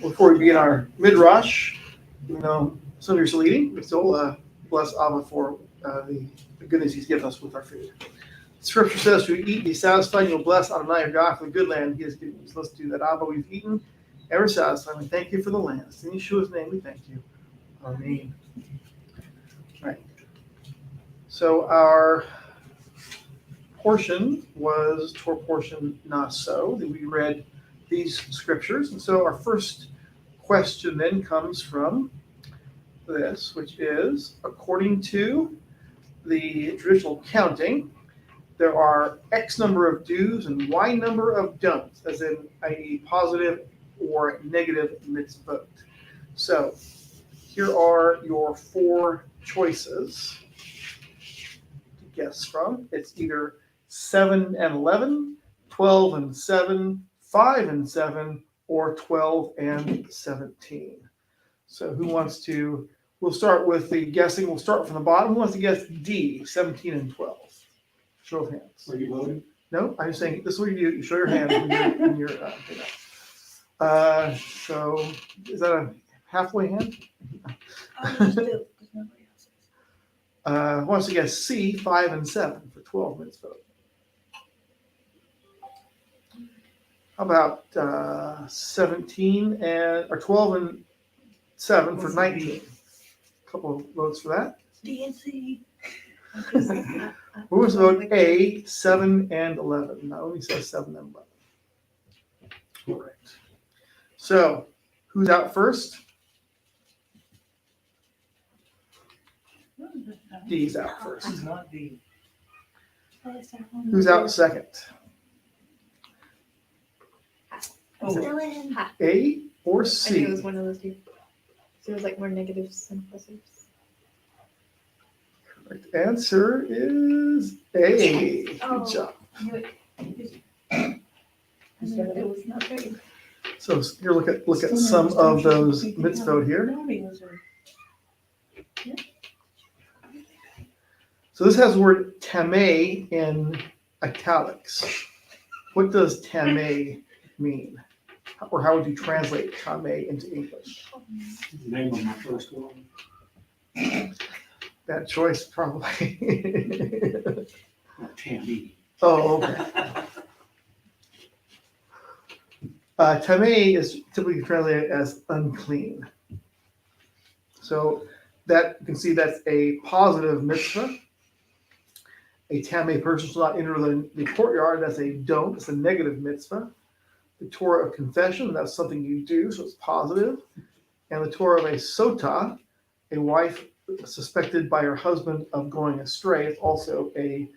Before we begin our Midrash, even though Sunday's leading, we still bless Abba for the goodness he's given us with our food. Scripture says to eat, be satisfied, you'll bless Adonai your God for the good land he has given you. So let's do that. Abba, we've eaten, ever satisfied. We thank you for the land. In Yeshua's name, we thank you. Amen. Right. So our portion was Torah portion Naso. We read these scriptures. And so our first question then comes from this, which is, according to the traditional counting, there are X number of do's and Y number of don'ts, as in a positive or negative mitzvot. So here are your four choices to guess from. It's either 7 and 11, 12 and 7, 5 and 7, or 12 and 17. So who wants to, we'll start with the guessing. We'll start from the bottom. Who wants to guess D, 17 and 12? Show of hands. Are you voting? No, I'm just saying, this is what you do. You show your hand when you're so is that a halfway hand? Who wants to guess C, 5 and 7 for 12 mitzvot? How about 17 or 12 and 7 for 19? A couple of votes for that. D and C. Who was vote A, 7 and 11? Not only says 7 and 11. All right. So, who's out first? D's out first. It's not D. Who's out second? Dylan. A or I C? knew it was one of those two. So it was like more negatives than positives. Correct answer is A. Oh. Good job. It was not very. So here, look at some of those mitzvot here. So this has the word tameh in italics. What does tameh mean? Or how would you translate tameh into English? Name of my first one. Bad choice, probably. Tammy. Oh, okay. Tameh is typically translated as unclean. So that you can see that's a positive mitzvah. A tameh person shall not enter the courtyard. That's a don't. It's a negative mitzvah. The Torah of confession, that's something you do, so it's positive. And the Torah of a sotah, a wife suspected by her husband of going astray, is also a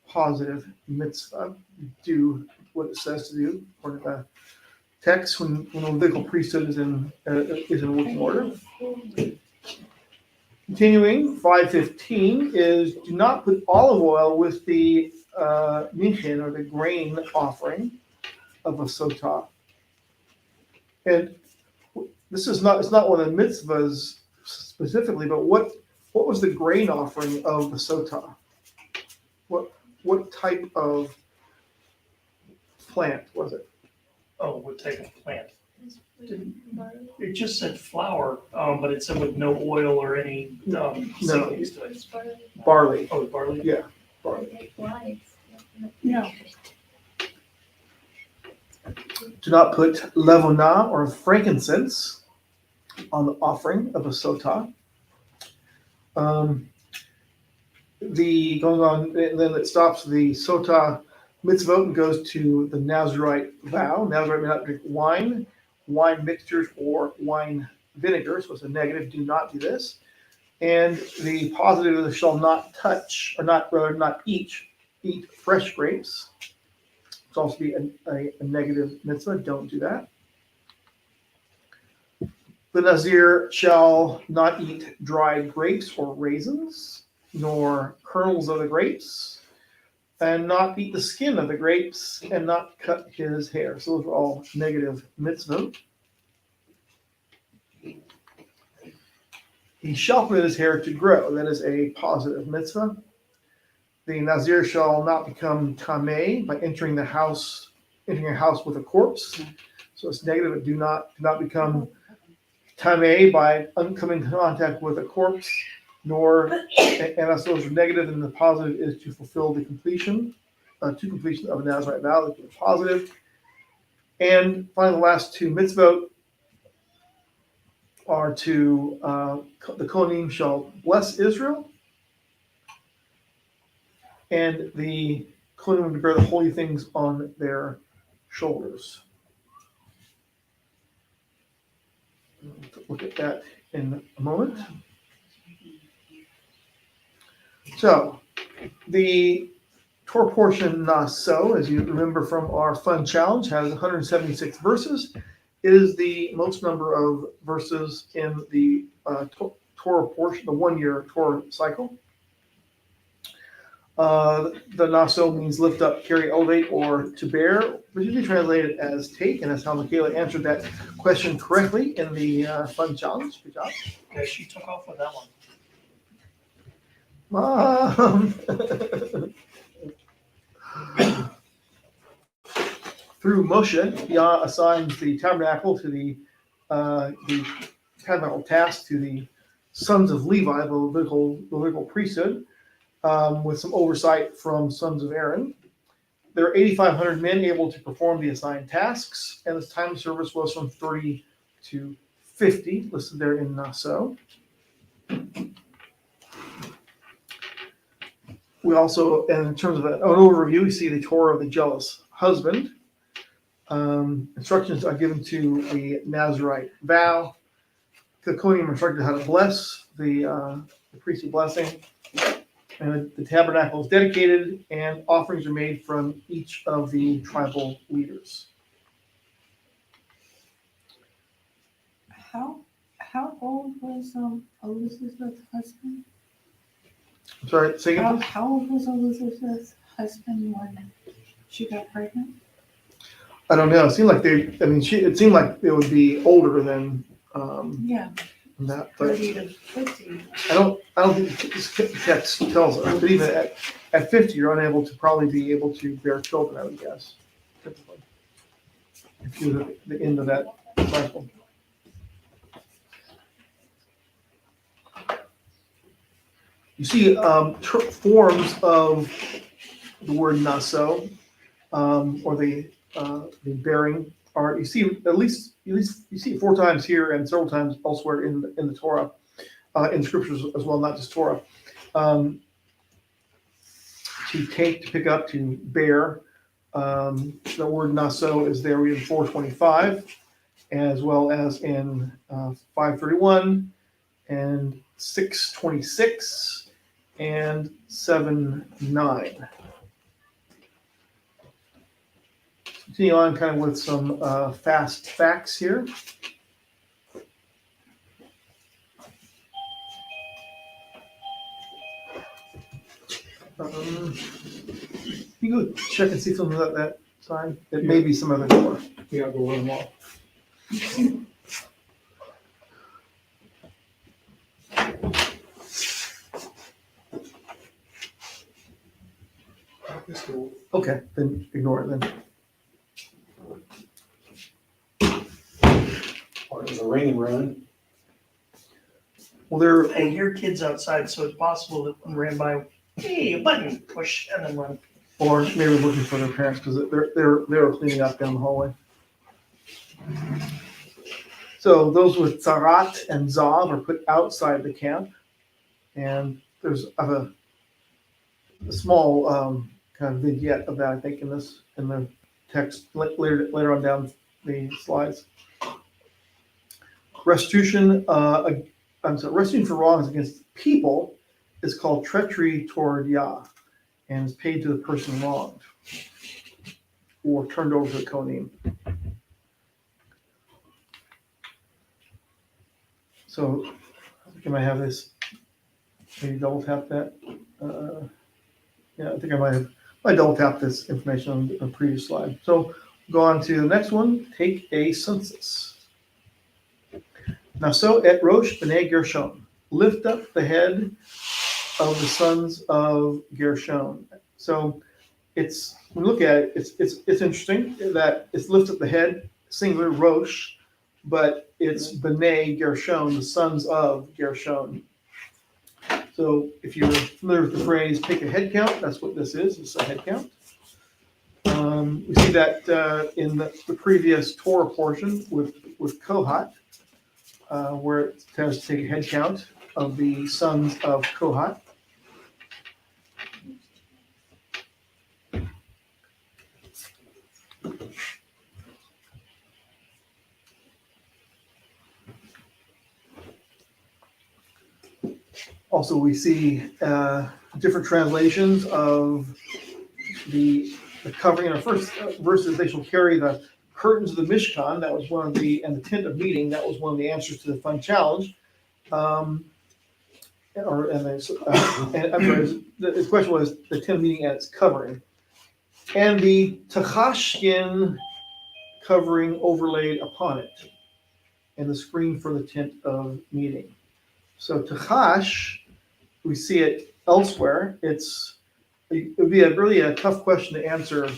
positive mitzvah. You do what it says to do, according to the text, when the Levitical priesthood is in working order. Continuing, 5:15 is do not put olive oil with the minchin, or the grain offering of a sotah. And this is not, it's not one of the mitzvahs specifically, but what was the grain offering of the sotah? What type of plant was it? Oh, what type of plant? It just said flour, but it said with no oil or any seasonings to it. Barley. Oh, barley? Yeah, barley. Yeah. Do not put levona or frankincense on the offering of a sotah. Going on, and then it stops the sotah mitzvot and goes to the Nazirite vow. Nazirite may not drink wine mixtures, or wine vinegar. So it's a negative. Do not do this. And the positive is shall not touch, or not eat fresh grapes. It's also be a negative mitzvah. Don't do that. The Nazir shall not eat dried grapes or raisins, nor kernels of the grapes, and not eat the skin of the grapes, and not cut his hair. So those are all negative mitzvah. He shall permit his hair to grow. That is a positive mitzvah. The Nazir shall not become tameh by entering a house with a corpse. So it's negative. Do not become tameh by coming in contact with a corpse, nor, and as those are negative, and the positive is to fulfill the completion of a Nazirite vow, which is positive. And finally, the last two mitzvot are to, the Kohanim shall bless Israel, and the Kohanim to bear the holy things on their shoulders. Look at that in a moment. So, the Torah portion Naso, as you remember from our fun challenge, has 176 verses. It is the most number of verses in the Torah portion, the 1 year Torah cycle. The Naso means lift up, carry, elevate, or to bear, which usually translated as take, and that's how Michaela answered that question correctly in the fun challenge. Good job. Yeah, she took off with that one. Mom. Through Moshe, Yah assigns the tabernacle to the tabernacle task to the sons of Levi, the Levitical priesthood, with some oversight from sons of Aaron. There are 8,500 men able to perform the assigned tasks, and the time of service was from 30 to 50, listed there in Naso. We also, and in terms of an overview, we see the Torah of the jealous husband. Instructions are given to the Nazirite vow. The Kohanim are instructed how to bless the priestly blessing. And the tabernacle is dedicated, and offerings are made from each of the tribal leaders. How old was Elizabeth's husband? I'm sorry, say again, please? How old was Elizabeth's husband when she got pregnant? I don't know. It seemed like it seemed like it would be older than Yeah, that, but 30 to 50. I don't think this text tells us. But even at 50, you're unable to probably be able to bear children, I would guess, typically, if you're at the end of that cycle. You see forms of the word naso, or the bearing, are you see at least you see it 4 times here and several times elsewhere in the Torah, in scriptures as well, not just Torah. To take, to pick up, to bear. The word naso is there in 425, as well as in 531 and 626 and 7:9. Continue on kind of with some fast facts here. You go check and see if something's at that sign. It may be some other door. Yeah, go run them off. Okay, then ignore it then. Or it was a ring and run. Well, there. I hear kids outside, so it's possible that one ran by, hey, a button, push, and then run. Or maybe looking for their parents because they're cleaning up down the hallway. So those with Zarat and Zav are put outside the camp, and there's a small kind of vignette of that, I think, in the text later on down the slides. Restitution for wrongs against people is called treachery toward Yah, and is paid to the person wronged or turned over to the Kohanim. So I think I might have this, maybe double tap that. Yeah, I think I might double tap this information on the previous slide. So go on to the next one, take a census. Naso et Rosh b'nei Gershon, lift up the head of the sons of Gershon. So it's, when we look at it, it's interesting that it's lifted up the head, singular Rosh, but it's B'nai Gershon, the sons of Gershon. So if you're familiar with the phrase, take a head count, that's what this is, it's a head count. We see that in the previous Torah portion with Kohat, where it tells to take a head count of the sons of Kohat. Also, we see different translations of the covering. In our first verses, they shall carry the curtains of the Mishkan. That was one of and the tent of meeting. That was one of the answers to the fun challenge. And I'm sorry, the question was the tent of meeting and its covering, and the tachash skin covering overlaid upon it, and the screen for the tent of meeting. So tachash, we see it elsewhere. It would be really a tough question to answer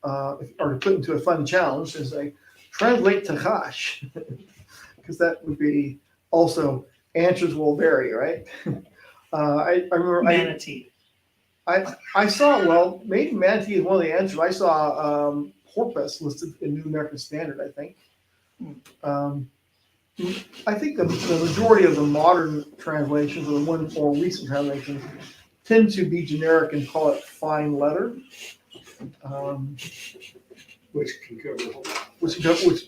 or to put into a fun challenge, is like translate tachash, because that would be also answers will vary, right? I remember Manatee. I saw, well, maybe manatee is one of the answers. I saw porpoise listed in New American Standard, I think. I think the majority of the modern translations, or the one more recent translations, tend to be generic and call it fine leather. Which can cover. Which is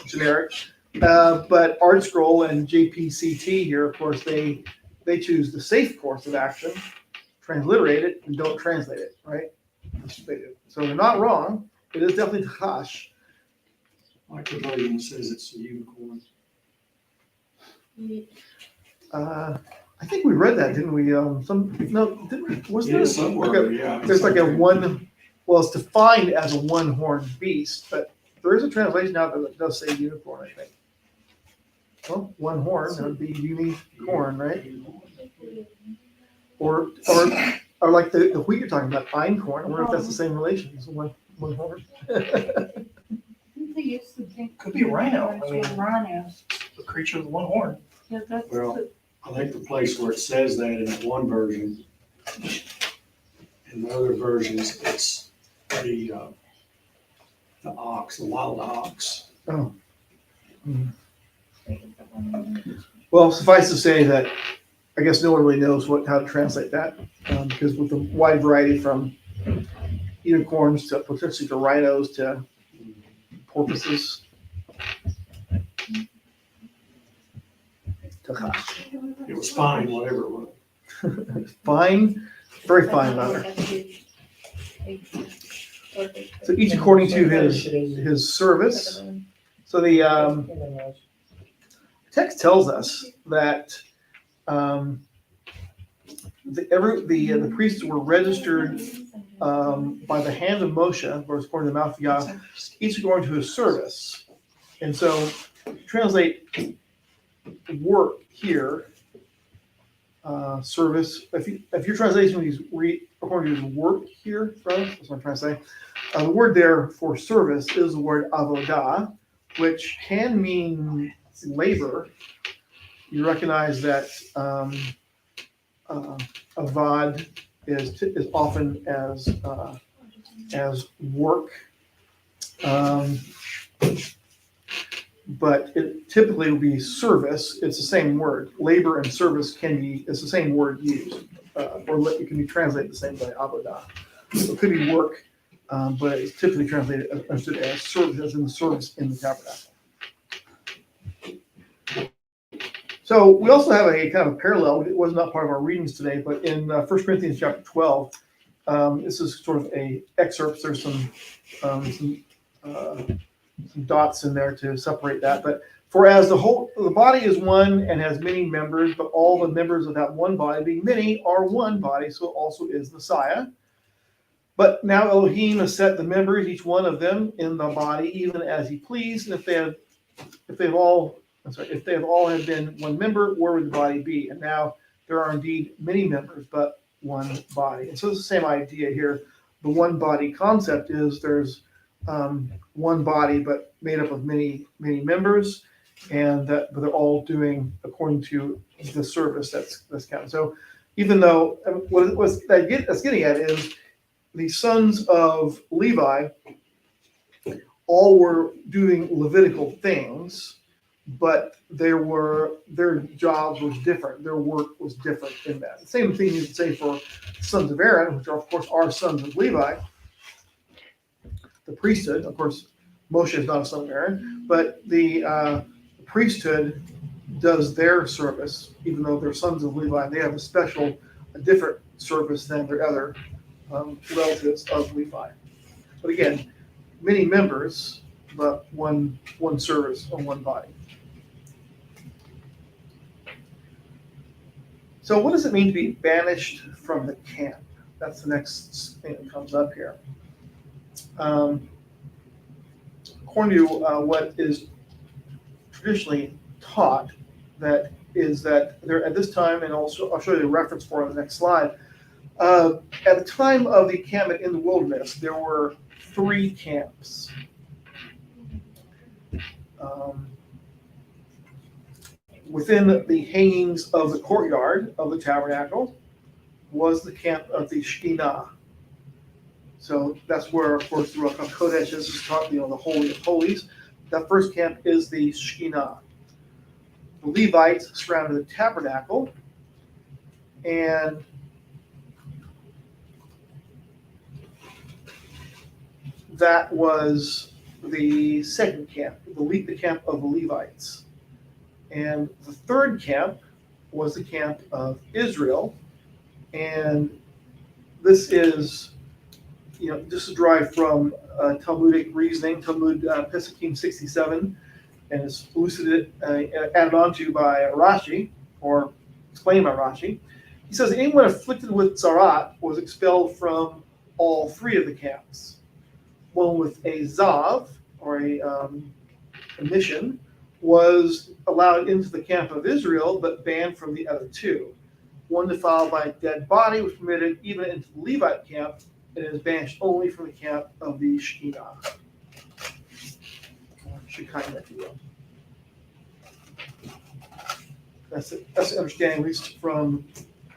generic. But Art Scroll and JPCT here, of course, they choose the safe course of action, transliterate it, and don't translate it, right? They do. So they're not wrong. It is definitely tachash. Like the version says it's a unicorn. I think we read that, didn't we? Didn't we? Was there somewhere, yeah. There's like a one. Well, it's defined as a one-horned beast, but there is a translation out there that does say unicorn, I think. Well, one horn, that would be unicorn, right? Or like the wheat you're talking about, einkorn. I wonder if that's the same relation. It's one horn. They used to think. Could be a rhino. I mean, Rhinos. the creature with one horn. Yeah, that's. Well, I think the place where it says that in that one version, in the other versions, it's the ox, the wild ox. Oh. Well, suffice to say that I guess no one really knows how to translate that, because with the wide variety from unicorns to potentially to rhinos to porpoises. It was fine, whatever it was. Fine, very fine leather. So each according to his service. So the text tells us that the priests were registered by the hand of Moshe, or according to the mouth of Yah, each according to his service. And so translate work here, service. If your translation is according to his work here, right? That's what I'm trying to say. The word there for service is the word avodah, which can mean labor. You recognize that avad is often as work, but it typically will be service. It's the same word. Labor and service it's the same word used, or it can be translated the same way, avodah. So it could be work, but it's typically translated understood as service, as in the service in the tabernacle. So we also have a kind of a parallel. It was not part of our readings today, but in 1 Corinthians chapter 12, this is sort of a excerpt. There's some dots in there to separate that. But for as the body is one and has many members, but all the members of that one body, being many, are one body, so also is Messiah. But now Elohim has set the members, each one of them, in the body, even as he pleased. And if they have all had been one member, where would the body be? And now there are indeed many members, but one body. And so it's the same idea here. The one body concept is there's one body, but made up of many, many members, and that but they're all doing according to the service that's counted. So even though what that's getting at is the sons of Levi all were doing Levitical things, but their jobs was different. Their work was different in that. The same thing you could say for sons of Aaron, which are, of course, are sons of Levi. The priesthood, of course, Moshe is not a son of Aaron, but the priesthood does their service, even though they're sons of Levi. They have a different service than their other relatives of Levi. But again, many members, but one service or one body. So what does it mean to be banished from the camp? That's the next thing that comes up here. According to what is traditionally taught, that there at this time, and also I'll show you the reference for it on the next slide. At the time of the encampment in the wilderness, there were 3 camps. Within the hangings of the courtyard of the tabernacle was the camp of the Shekinah. So that's where, of course, the Ruach HaKodesh is taught, the Holy of Holies. That first camp is the Shekinah. The Levites surrounded the tabernacle, and that was the second camp, the camp of the Levites. And the third camp was the camp of Israel, and this is derived from Talmudic reasoning, Talmud Pesukim 67, and it's elucidated, added onto by Rashi, or explained by Rashi. He says anyone afflicted with tzarat was expelled from all 3 of the camps. One with a zav, or a mission, was allowed into the camp of Israel, but banned from the other 2. One defiled by a dead body was permitted even into the Levite camp, and is banished only from the camp of the Shekinah. Shekinah, if you will. That's the understanding, at least from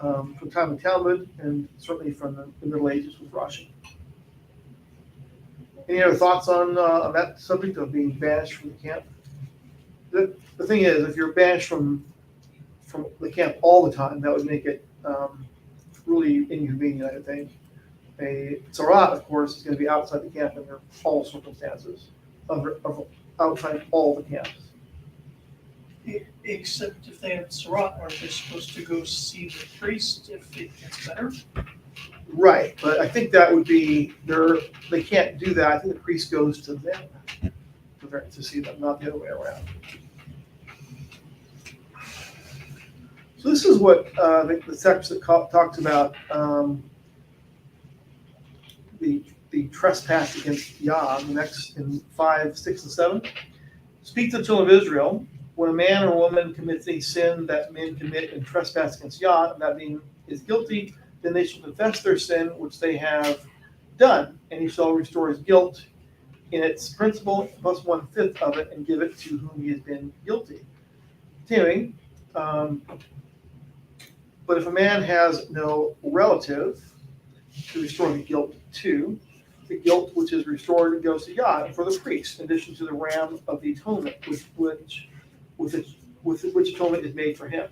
time of Talmud, and certainly from the Middle Ages with Rashi. Any other thoughts on that subject of being banished from the camp? The thing is, if you're banished from the camp all the time, that would make it really inconvenient, I think. A tzarat, of course, is going to be outside the camp under all circumstances, outside all the camps. Except if they have tzara, aren't they supposed to go see the priest if it gets better? Right, but I think that would be they can't do that. I think the priest goes to them to see them, not the other way around. So this is what the text that talks about the trespass against Yah. The next in 5, 6, and 7. Speak to the children of Israel. When a man or woman commits a sin that men commit and trespass against Yah, and that being is guilty, then they shall confess their sin which they have done, and he shall restore his guilt in its principal plus 1/5 of it, and give it to whom he has been guilty. Continuing, but if a man has no relative to restore the guilt to, the guilt which is restored goes to Yah and for the priest, in addition to the ram of the atonement, with which atonement is made for him.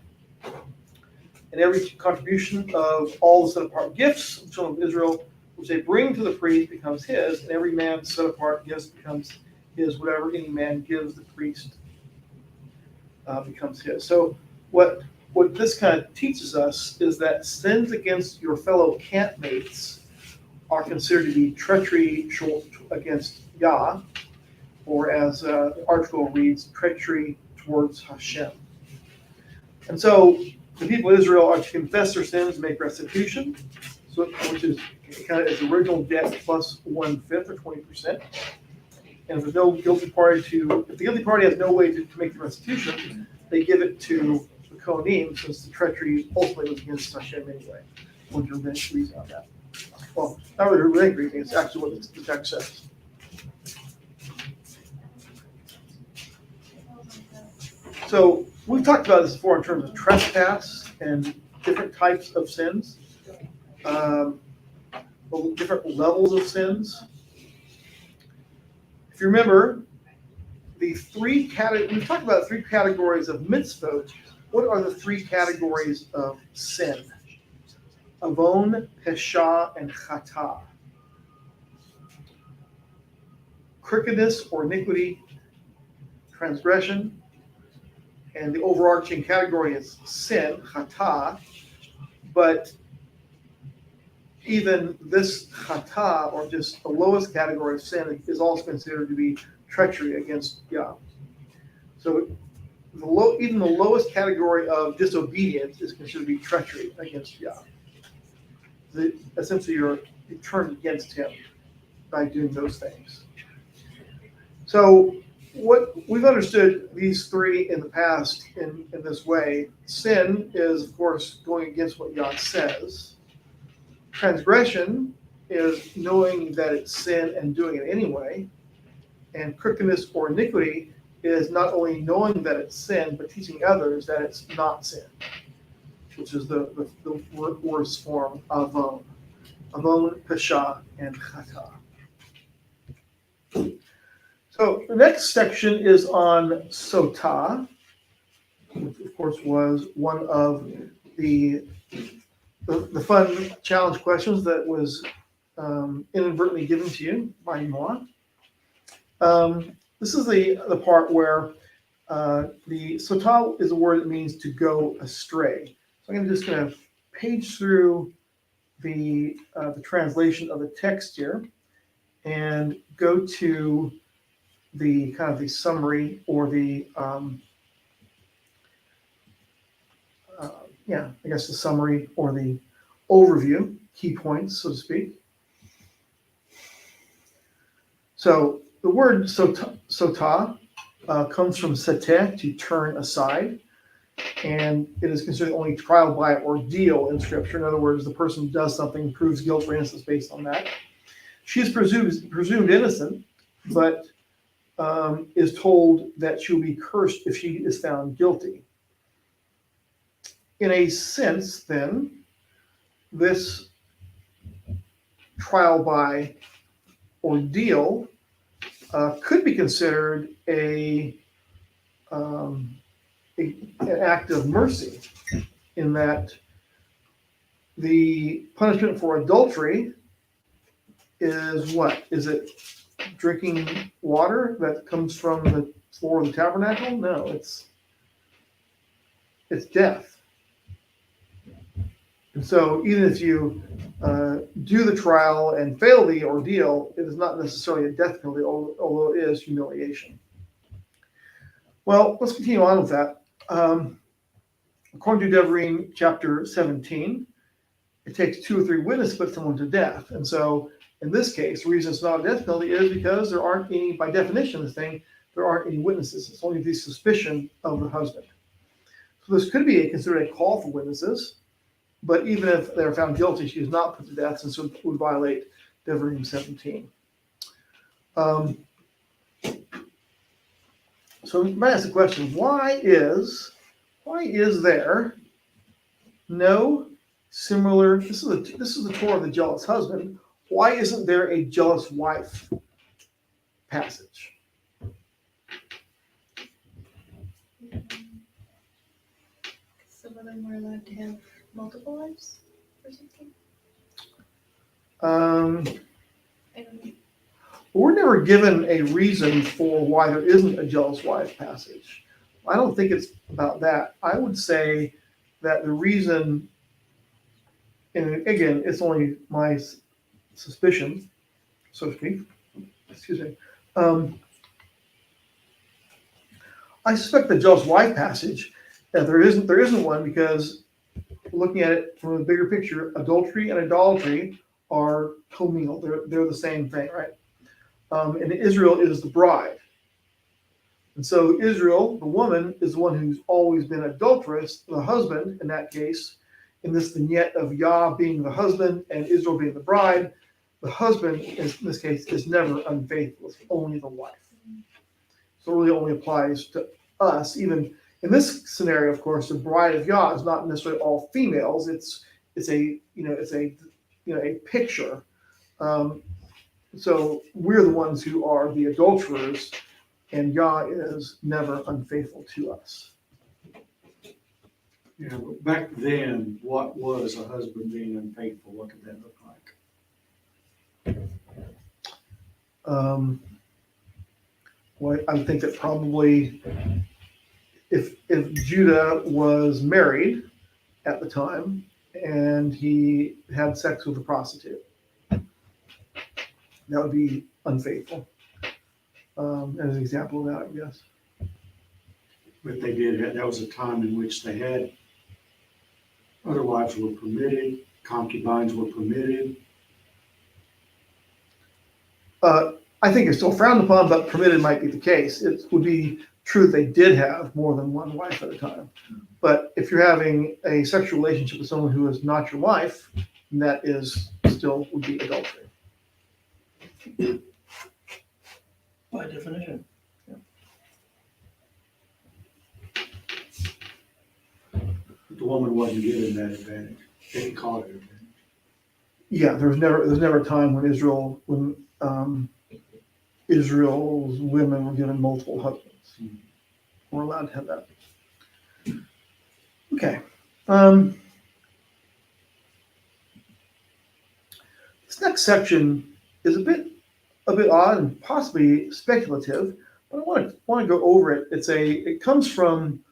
And every contribution of all the set apart gifts of the children of Israel, which they bring to the priest, becomes his, and every man's set apart gifts becomes his. Whatever any man gives the priest becomes his. So what this kind of teaches us is that sins against your fellow campmates are considered to be treachery against Yah, or as the article reads, treachery towards Hashem. And so the people of Israel are to confess their sins and make restitution, which is kind of its original debt plus 1/5 or 20%. And if there's no guilty party if the guilty party has no way to make the restitution, they give it to the Kohanim, since the treachery ultimately was against Hashem anyway. What's your rabbinic reason on that? Well, not really a rabbinic reason, it's actually what the text says. So we've talked about this before in terms of trespass and different types of sins, different levels of sins. If you remember, we've talked about 3 categories of mitzvot. What are the 3 categories of sin? Avon, Pesha, and Chata. Crookedness or iniquity, transgression, and the overarching category is sin, Chata. But even this Chata, or just the lowest category of sin, is also considered to be treachery against Yah. So even the lowest category of disobedience is considered to be treachery against Yah. Essentially, you turned against him by doing those things. So what we've understood these 3 in the past in this way. Sin is, of course, going against what Yah says. Transgression is knowing that it's sin and doing it anyway. And crookedness or iniquity is not only knowing that it's sin, but teaching others that it's not sin, which is the worst form of Avon, Pesha, and Chata. So the next section is on Sotah, which of course was one of the fun challenge questions that was inadvertently given to you by Noah. This is the part where the Sotah is a word that means to go astray. So I'm just going to page through the translation of the text here and go to the kind of the summary or the the summary or the overview, key points, so to speak. So the word sotah comes from sateh, to turn aside, and it is considered the only trial by ordeal in Scripture. In other words, the person does something, proves guilt or innocence based on that. She is presumed innocent, but is told that she will be cursed if she is found guilty. In a sense, then, this trial by ordeal could be considered an act of mercy, in that the punishment for adultery is what? Is it drinking water that comes from the floor of the tabernacle? No, it's death. And so even if you do the trial and fail the ordeal, it is not necessarily a death penalty, although it is humiliation. Well, let's continue on with that. According to Devarim chapter 17, it takes 2 or 3 witnesses to put someone to death. And so in this case, the reason it's not a death penalty is because there aren't any, by definition of this thing, there aren't any witnesses. It's only the suspicion of the husband. So this could be considered a call for witnesses, but even if they're found guilty, she is not put to death, and so it would violate Devarim 17. So you might ask the question, why is there no similar, this is the Torah of the jealous husband, why isn't there a jealous wife passage? Some of them were allowed to have multiple wives or something? I don't know. We're never given a reason for why there isn't a jealous wife passage. I don't think it's about that. I would say that the reason, and again, it's only my suspicion, so to speak. Excuse me. I suspect the jealous wife passage, that there isn't one, because looking at it from a bigger picture, adultery and idolatry are commingled. They're the same thing, right? And Israel is the bride. And so Israel, the woman, is the one who's always been adulterous. The husband, in that case, in this vignette of Yah being the husband and Israel being the bride, the husband, in this case, is never unfaithful. It's only the wife. So it really only applies to us. Even in this scenario, of course, the bride of Yah is not necessarily all females. It's a picture. So we're the ones who are the adulterers, and Yah is never unfaithful to us. Yeah, but back then, what was a husband being unfaithful? What did that look like? Well, I think that probably if Judah was married at the time and he had sex with a prostitute, that would be unfaithful. As an example of that, I guess. But they did, that was a time in which they had, other wives were permitted, concubines were permitted. I think it's still frowned upon, but permitted might be the case. It would be true that they did have more than one wife at a time. But if you're having a sexual relationship with someone who is not your wife, that is still would be adultery. By definition. But the woman wasn't given that advantage. They didn't call it an advantage. Yeah, there's never a time when Israel's women were given multiple husbands. We're allowed to have that. Okay. This next section is a bit odd and possibly speculative, but I want to go over it. It comes from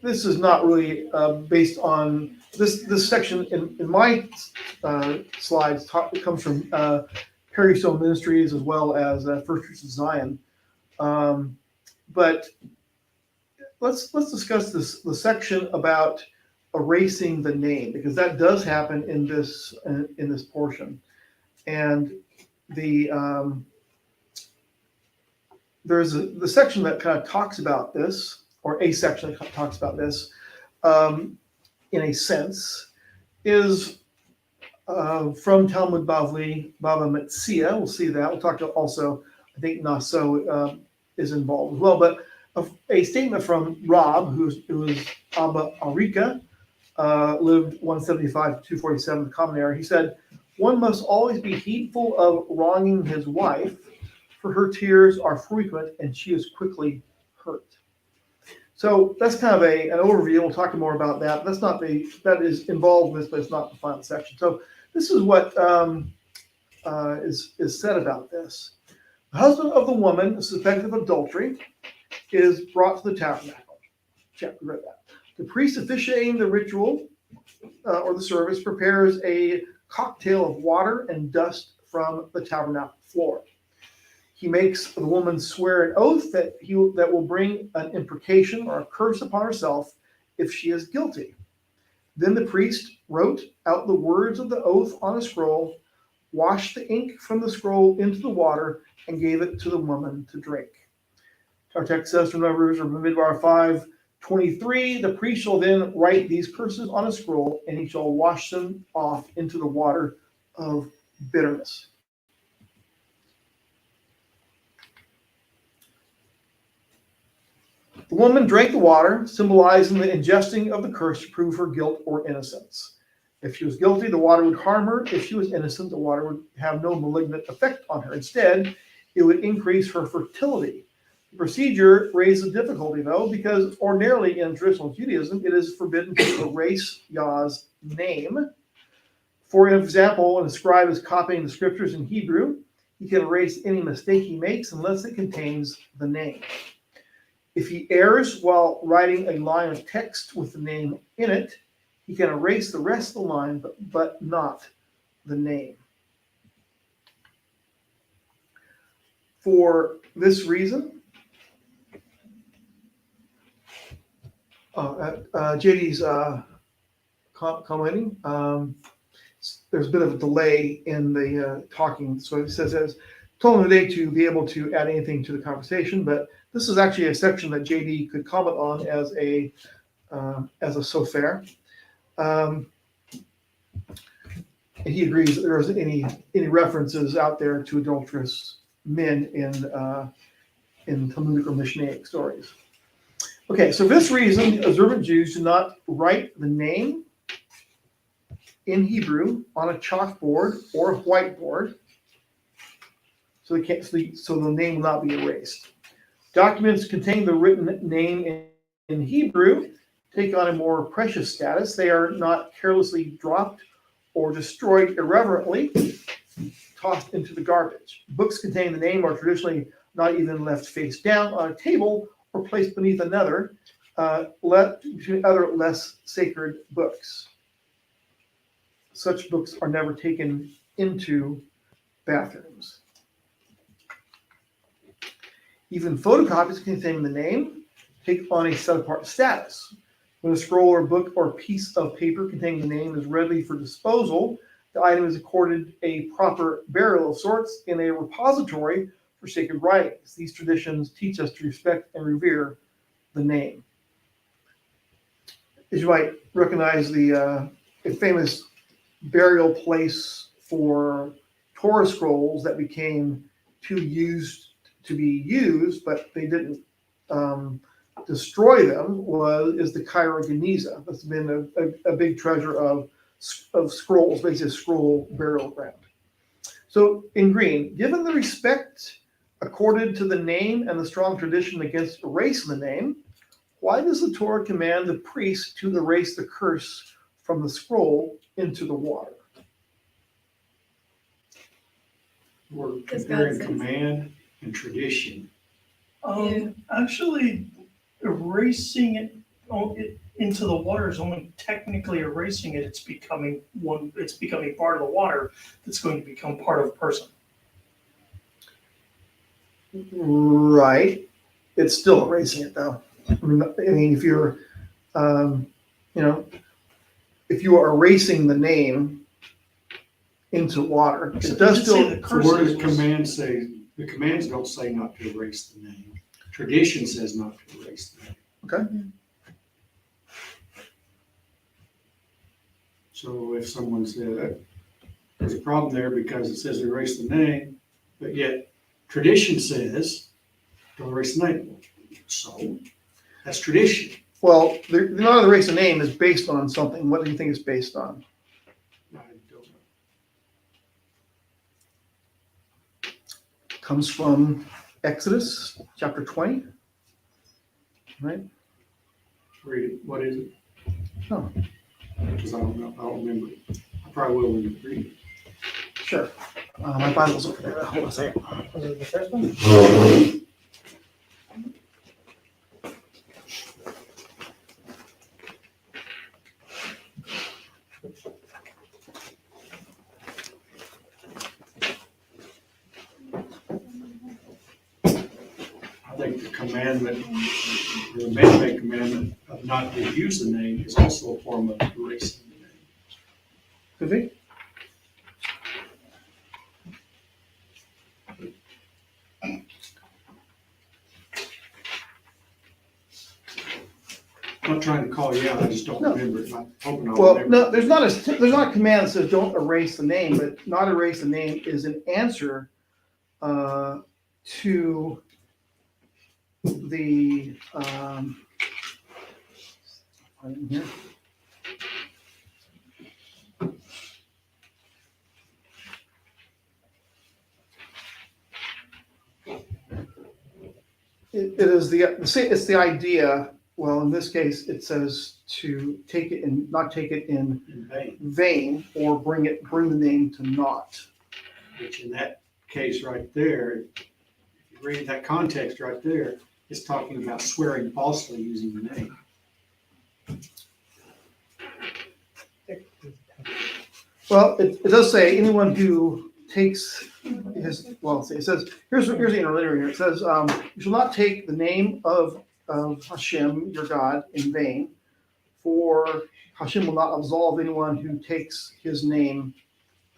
this is not really based on this section in my slides. It comes from Perry Stone Ministries as well as First Church of Zion. But let's discuss the section about erasing the name, because that does happen in this portion. And there's the section that kind of talks about this, or a section that talks about this, in a sense, is from Talmud Bavli, Bava Metzia. We'll see that. We'll talk to also, I think Naso is involved as well, but a statement from Rob, who was Abba Arika, lived 175 to 247, the common era. He said, "One must always be heedful of wronging his wife, for her tears are frequent and she is quickly hurt." So that's kind of an overview. We'll talk more about that. That is involved in this, but it's not the final section. So this is what is said about this. The husband of the woman suspected of adultery is brought to the tabernacle. Check, we read that. The priest officiating the ritual or the service prepares a cocktail of water and dust from the tabernacle floor. He makes the woman swear an oath that will bring an imprecation or a curse upon herself if she is guilty. Then the priest wrote out the words of the oath on a scroll, washed the ink from the scroll into the water, and gave it to the woman to drink. Our text says from Numbers or Midbar 5:23, the priest shall then write these curses on a scroll, and he shall wash them off into the water of bitterness. The woman drank the water, symbolizing the ingesting of the curse to prove her guilt or innocence. If she was guilty, the water would harm her. If she was innocent, the water would have no malignant effect on her. Instead, it would increase her fertility. The procedure raised a difficulty, though, because ordinarily in traditional Judaism, it is forbidden to erase Yah's name. For example, when a scribe is copying the scriptures in Hebrew, he can erase any mistake he makes unless it contains the name. If he errs while writing a line of text with the name in it, he can erase the rest of the line, but not the name. For this reason, JD's commenting. There's a bit of a delay in the talking, so it says, told him today to be able to add anything to the conversation, but this is actually a section that JD could comment on as a sofer. And he agrees that there isn't any references out there to adulterous men in Talmudic or Mishnaic stories. Okay, so for this reason, observant Jews do not write the name in Hebrew on a chalkboard or a whiteboard, so the name will not be erased. Documents containing the written name in Hebrew take on a more precious status. They are not carelessly dropped or destroyed irreverently, tossed into the garbage. Books containing the name are traditionally not even left face down on a table or placed beneath another, between other less sacred books. Such books are never taken into bathrooms. Even photocopies containing the name take on a set-apart status. When a scroll or book or piece of paper containing the name is ready for disposal, the item is accorded a proper burial of sorts in a repository for sacred writings. These traditions teach us to respect and revere the name. As you might recognize, a famous burial place for Torah scrolls that became too used to be used, but they didn't destroy them, is the Cairo Geniza. That's been a big treasure of scrolls, basically a scroll burial ground. So in green, given the respect accorded to the name and the strong tradition against erasing the name, why does the Torah command the priest to erase the curse from the scroll into the water? We're Because God comparing says- command and tradition. Actually, erasing it into the water is only technically erasing it. It's becoming part of the water that's going to become part of a person. Right. It's still erasing it, though. I mean, if you're, if you are erasing the name into water, it does Just say still. the So where does curses was- command say? The commands don't say not to erase the name. Tradition says not to erase the name. Okay. So if someone said, there's a problem there because it says erase the name, but yet tradition says don't erase the name. So that's tradition. Well, the not erasing the name is based on something. What do you think it's based on? I don't know. Comes from Exodus chapter 20, right? Read it. What is it? Oh. Because I don't know. I don't remember it. I probably will when you read it. Sure. My Bible's over there. Hold on a second. Was it the first one? I think the commandment, the man-made commandment of not to use the name is also a form of erasing the name. Could be. I'm not trying to call you out, I just don't No. remember it. I'm hoping I'll Well, remember. no, there's not a command that says don't erase the name, but not erase the name is an answer to the in here. It is it's the idea. Well, in this case, it says to take it and not take it in In vain, vain or bring the name to naught. which in that case right there, if you read that context right there, it's talking about swearing falsely using the name. Well, it does say anyone who takes it says, here's the interlinear here. It says, you shall not take the name of Hashem, your God, in vain, for Hashem will not absolve anyone who takes his name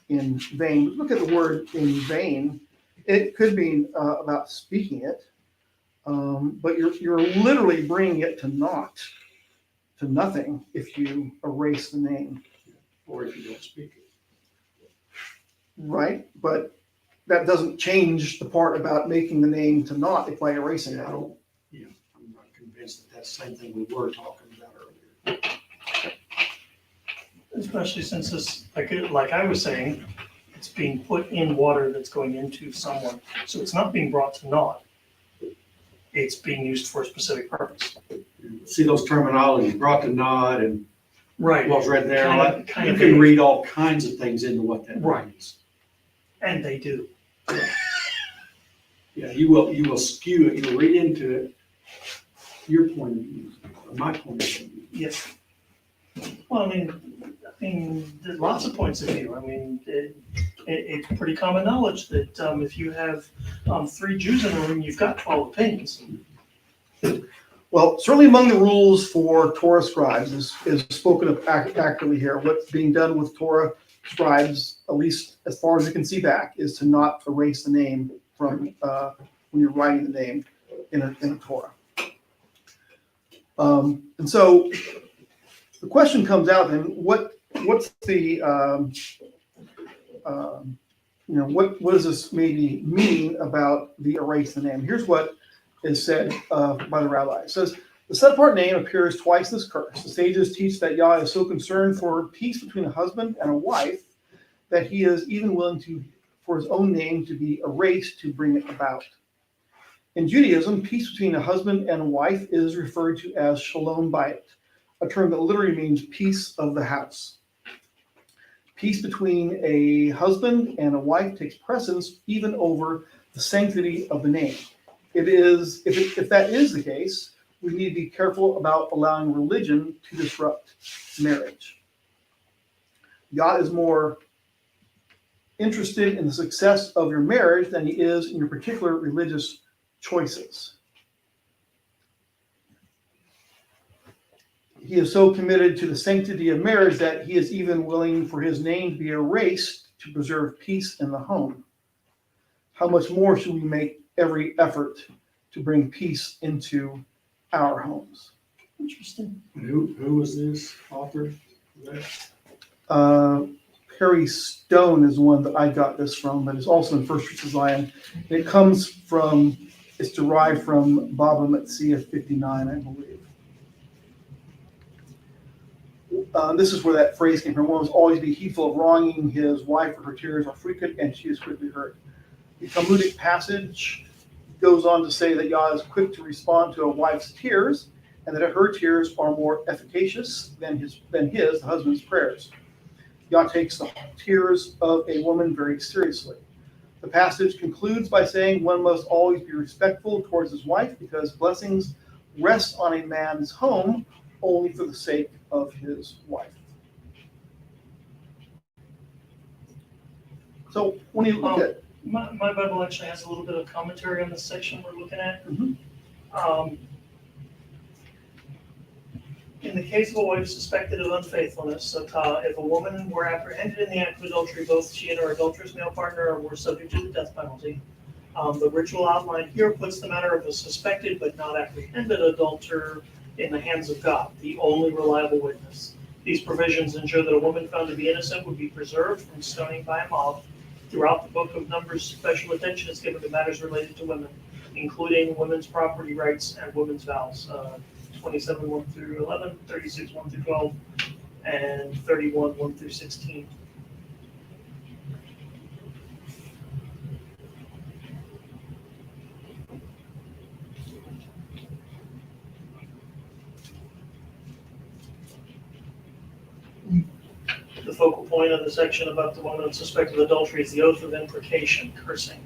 in vain. But look at the word in vain. It could be about speaking it, but you're literally bringing it to naught, to nothing, if you erase the name, Or if you don't speak it. right? But that doesn't change the part about making the name to naught if by erasing I it. don't, I'm not convinced that that's the same thing we were talking about earlier. Especially since this, like I was saying, it's being put in water that's going into someone. So it's not being brought to naught. It's being used for a specific purpose. See those terminologies, brought to nod and Right. what's right there. Kind You of can vague. read all kinds of things into what that Right. means. And they do. Yeah, you will skew it, you'll read into it, your point of view, or my point of view. Yes. Well, I mean, there's lots of points of view. I mean, it's pretty common knowledge that if you have 3 Jews in a room, you've got 12 opinions. Well, certainly among the rules for Torah scribes is spoken of accurately here. What's being done with Torah scribes, at least as far as you can see back, is to not erase the name from when you're writing the name in a Torah. And so the question comes out then: what's the what does this maybe mean about the erase the name? Here's what is said by the rabbi. It says, the set-apart name appears twice in this curse. The sages teach that Yah is so concerned for peace between a husband and a wife that he is even willing for his own name to be erased to bring it about. In Judaism, peace between a husband and a wife is referred to as shalom bayit, a term that literally means peace of the house. Peace between a husband and a wife takes precedence even over the sanctity of the name. It is, if that is the case, we need to be careful about allowing religion to disrupt marriage. Yah is more interested in the success of your marriage than he is in your particular religious choices. He is so committed to the sanctity of marriage that he is even willing for his name to be erased to preserve peace in the home. How much more should we make every effort to bring peace into our homes? Interesting. And who was this author? That? Perry Stone is one that I got this from, but it's also in First Fruits of Zion. It comes from, it's derived from Baba Metzia 59, I believe. This is where that phrase came from. One must always be heedful of wronging his wife, for her tears are frequent and she is quickly hurt. The Talmudic passage goes on to say that Yah is quick to respond to a wife's tears, and that her tears are more efficacious than the husband's prayers. Yah takes the tears of a woman very seriously. The passage concludes by saying one must always be respectful towards his wife because blessings rest on a man's home only for the sake of his wife. So when you look at My Bible actually has a little bit of commentary on this section we're looking at. Mhm. In the case of a wife suspected of unfaithfulness, if a woman were apprehended in the act of adultery, both she and her adulterous male partner were subject to the death penalty. The ritual outline here puts the matter of a suspected but not apprehended adulterer in the hands of God, the only reliable witness. These provisions ensure that a woman found to be innocent would be preserved from stoning by a mob. Throughout the book of Numbers, special attention is given to matters related to women, including women's property rights and women's vows. 27, 1 through 11, 36, 1 through 12, and 31, 1 through 16. The focal point of the section about the woman suspected of adultery is the oath of imprecation, cursing,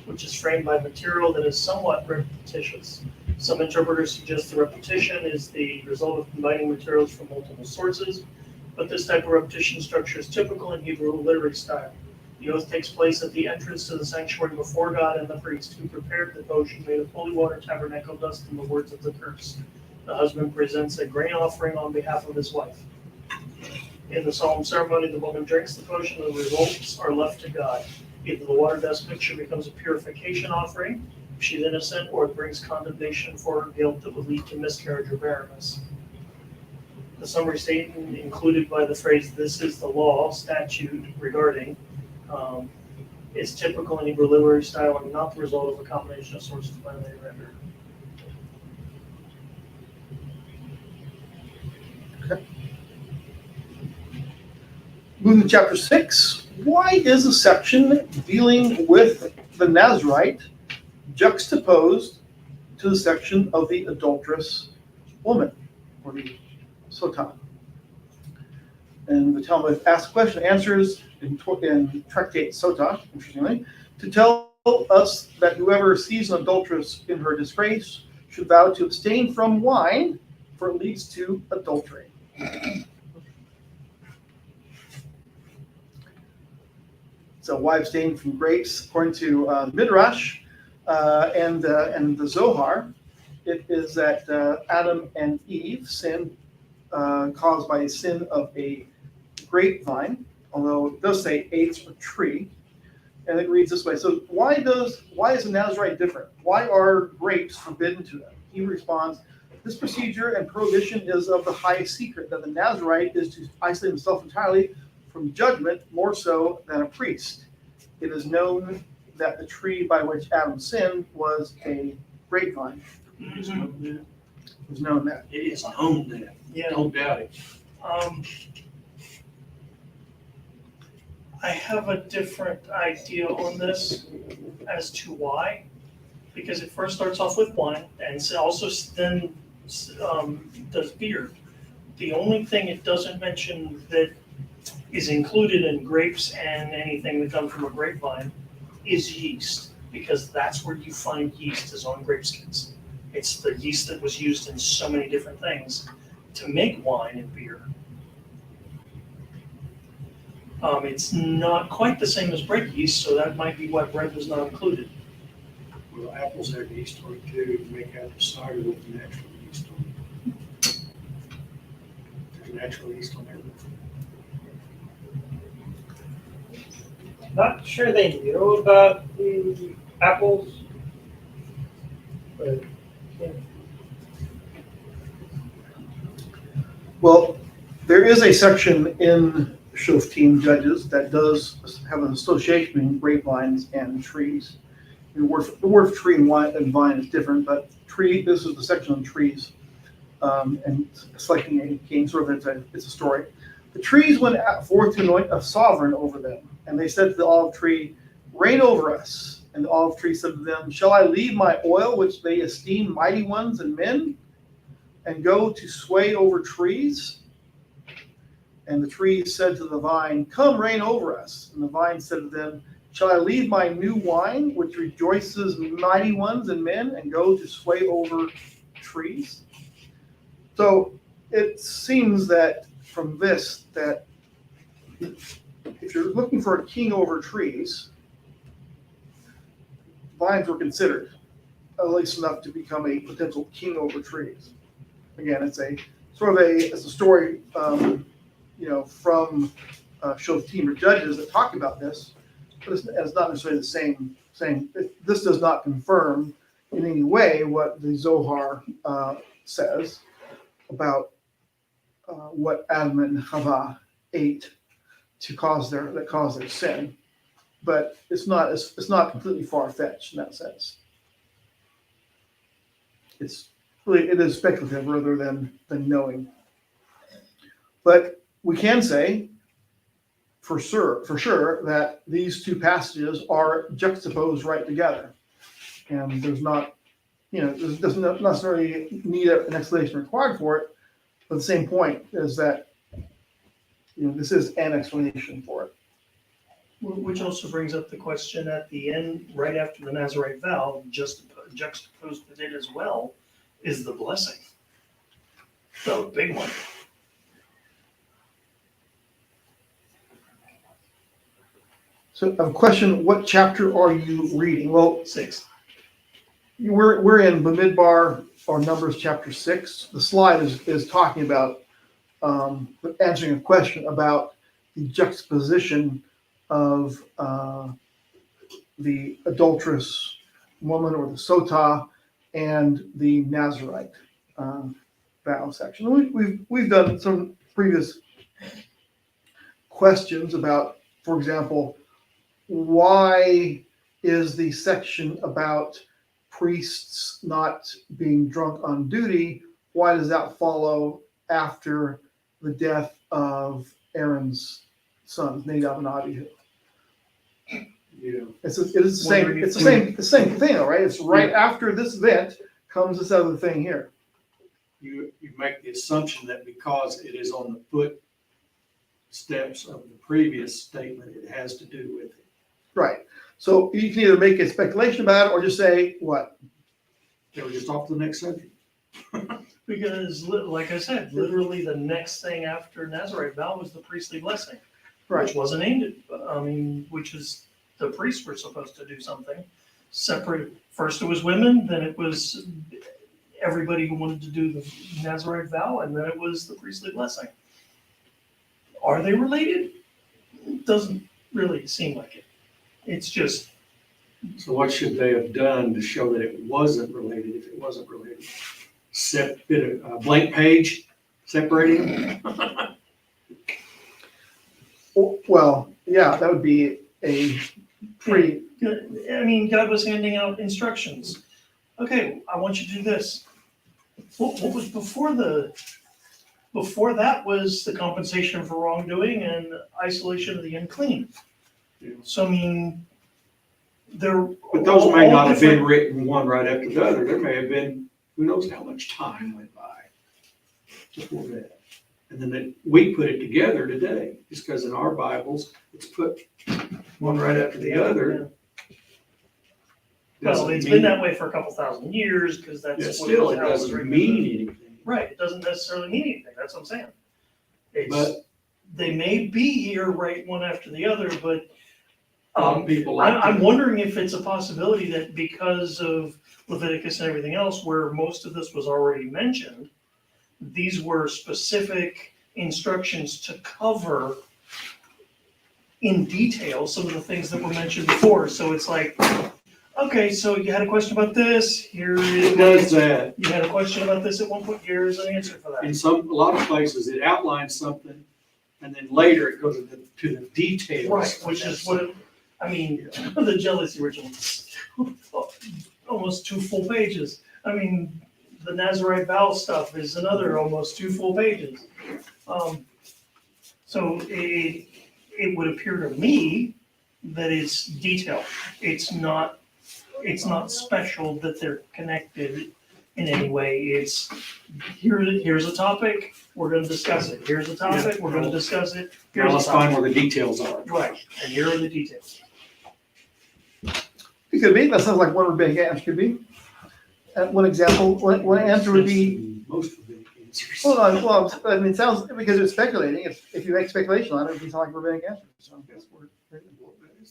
which is framed by material that is somewhat repetitious. Some interpreters suggest the repetition is the result of combining materials from multiple sources, but this type of repetition structure is typical in Hebrew literary style. The oath takes place at the entrance to the sanctuary before God and the priest, who prepared the potion made of holy water, tabernacle dust, and the words of the curse. The husband presents a grain offering on behalf of his wife. In the solemn ceremony, the woman drinks the potion, and the results are left to God. Either the water dust mixture becomes a purification offering, if she's innocent, or it brings condemnation for her guilt that would lead to miscarriage or barrenness. The summary statement included by the phrase, "This is the law," statute regarding, is typical in Hebrew literary style and not the result of a combination of sources finally rendered. Moving to chapter 6, why is a section dealing with the Nazarite juxtaposed to the section of the adulterous woman, or the Sotah? And the Talmud asks the question, answers in Tractate Sotah, interestingly, to tell us that whoever sees an adulteress in her disgrace should vow to abstain from wine, for it leads to adultery. So why abstain from grapes? According to Midrash and the Zohar, it is that Adam and Eve sinned caused by a sin of a grapevine, although it does say ate a tree, and it reads this way. So why is a Nazarite different? Why are grapes forbidden to them? He responds, this procedure and prohibition is of the highest secret, that the Nazarite is to isolate himself entirely from judgment, more so than a priest. It is known that the tree by which Adam sinned was a grapevine. It was known that. It is known that. Yeah. Don't doubt it. I have a different idea on this as to why, because it first starts off with wine and also then does beer. The only thing it doesn't mention that is included in grapes and anything that comes from a grapevine is yeast, because that's where you find yeast, is on grape skins. It's the yeast that was used in so many different things to make wine and beer. It's not quite the same as bread yeast, so that might be why bread was not included. Well, apples have yeast on it too, to make apple cider with natural yeast on it. There's natural yeast on everything. Not sure they knew about the apples, but yeah. Well, there is a section in Shoftim Judges that does have an association between grapevines and trees. The word tree and vine is different, but tree, this is the section on trees, and selecting a king, sort of it's a story. The trees went forth to anoint a sovereign over them, and they said to the olive tree, reign over us. And the olive tree said to them, shall I leave my oil, which they esteem mighty ones and men, and go to sway over trees? And the tree said to the vine, come reign over us. And the vine said to them, shall I leave my new wine, which rejoices mighty ones and men, and go to sway over trees? So it seems that from this, that if you're looking for a king over trees, vines were considered, at least enough to become a potential king over trees. Again, it's a story, from Shoftim or Judges that talk about this, but it's not necessarily the same. This does not confirm in any way what the Zohar says about what Adam and Chava ate to cause their sin, but it's not completely far-fetched in that sense. It is speculative rather than knowing. But we can say for sure that these two passages are juxtaposed right together, and there's not doesn't necessarily need an explanation required for it. But the same point is that this is an explanation for it. Which also brings up the question at the end, right after the Nazarite vow, just juxtaposed with it as well, is the blessing. The big one. So a question, what chapter are you reading? Well, 6. we're in Bamidbar, or Numbers chapter 6. The slide is talking about answering a question about the juxtaposition of the adulterous woman or the sotah and the Nazarite vow section. We've done some previous questions about, for example, why is the section about priests not being drunk on duty, why does that follow after the death of Aaron's sons, Nadab and Abihu? Yeah. It's the same thing, though, right? It's right after this event comes this other thing here. You make the assumption that because it is on the footsteps of the previous statement, it has to do with it. Right. So you can either make a speculation about it or just say, what? They were just off to the next subject. Because, like I said, literally the next thing after Nazarite vow was the priestly blessing, Right. which wasn't aimed at, which is the priests were supposed to do something separate. First it was women, then it was everybody who wanted to do the Nazarite vow, and then it was the priestly blessing. Are they related? It doesn't really seem like it. It's just, So what should they have done to show that it wasn't related if it wasn't related? Bit of a blank page separating them? Well, yeah, that would be a pretty, I mean, God was handing out instructions. Okay, I want you to do this. What was before that was the compensation for wrongdoing and isolation of the unclean. Yeah. So, I mean, they're. But those may all not have been different- written one right after the other. There may have been, who knows how much time went by before that. And then we put it together today, just because in our Bibles, it's put one right after the other. Well, Doesn't it's mean- been that way for a couple thousand years, because that's. Yeah, what still, it how was doesn't written. mean anything. Right, it doesn't necessarily mean anything, that's what I'm saying. It's, But they may be here right one after the other, but a lot of people like I'm to- wondering if it's a possibility that because of Leviticus and everything else, where most of this was already mentioned, these were specific instructions to cover in detail some of the things that were mentioned before. So it's like, okay, so you had a question about this, here is. It does that. You had a question about this at one point, here's an answer for that. In a lot of places, it outlines something, and then later it goes to the details. Right, of which that is what, I mean, the jealousy ritual, almost 2 full pages. I mean, the Nazarite vow stuff is another almost 2 full pages. So it would appear to me that it's detailed. It's not special that they're connected in any way. It's, here's a topic, we're gonna discuss it. Here's a topic, we're gonna discuss it. Now Here's a let's find topic. where the details are. Right, and here are the details. it could be, that sounds like one rabbinic answer could be. One example, one answer would be, Most of the answers. well, I mean, it sounds, because it's speculating, if you make speculation on it, it would sound like rabbinic answer. So I guess we're,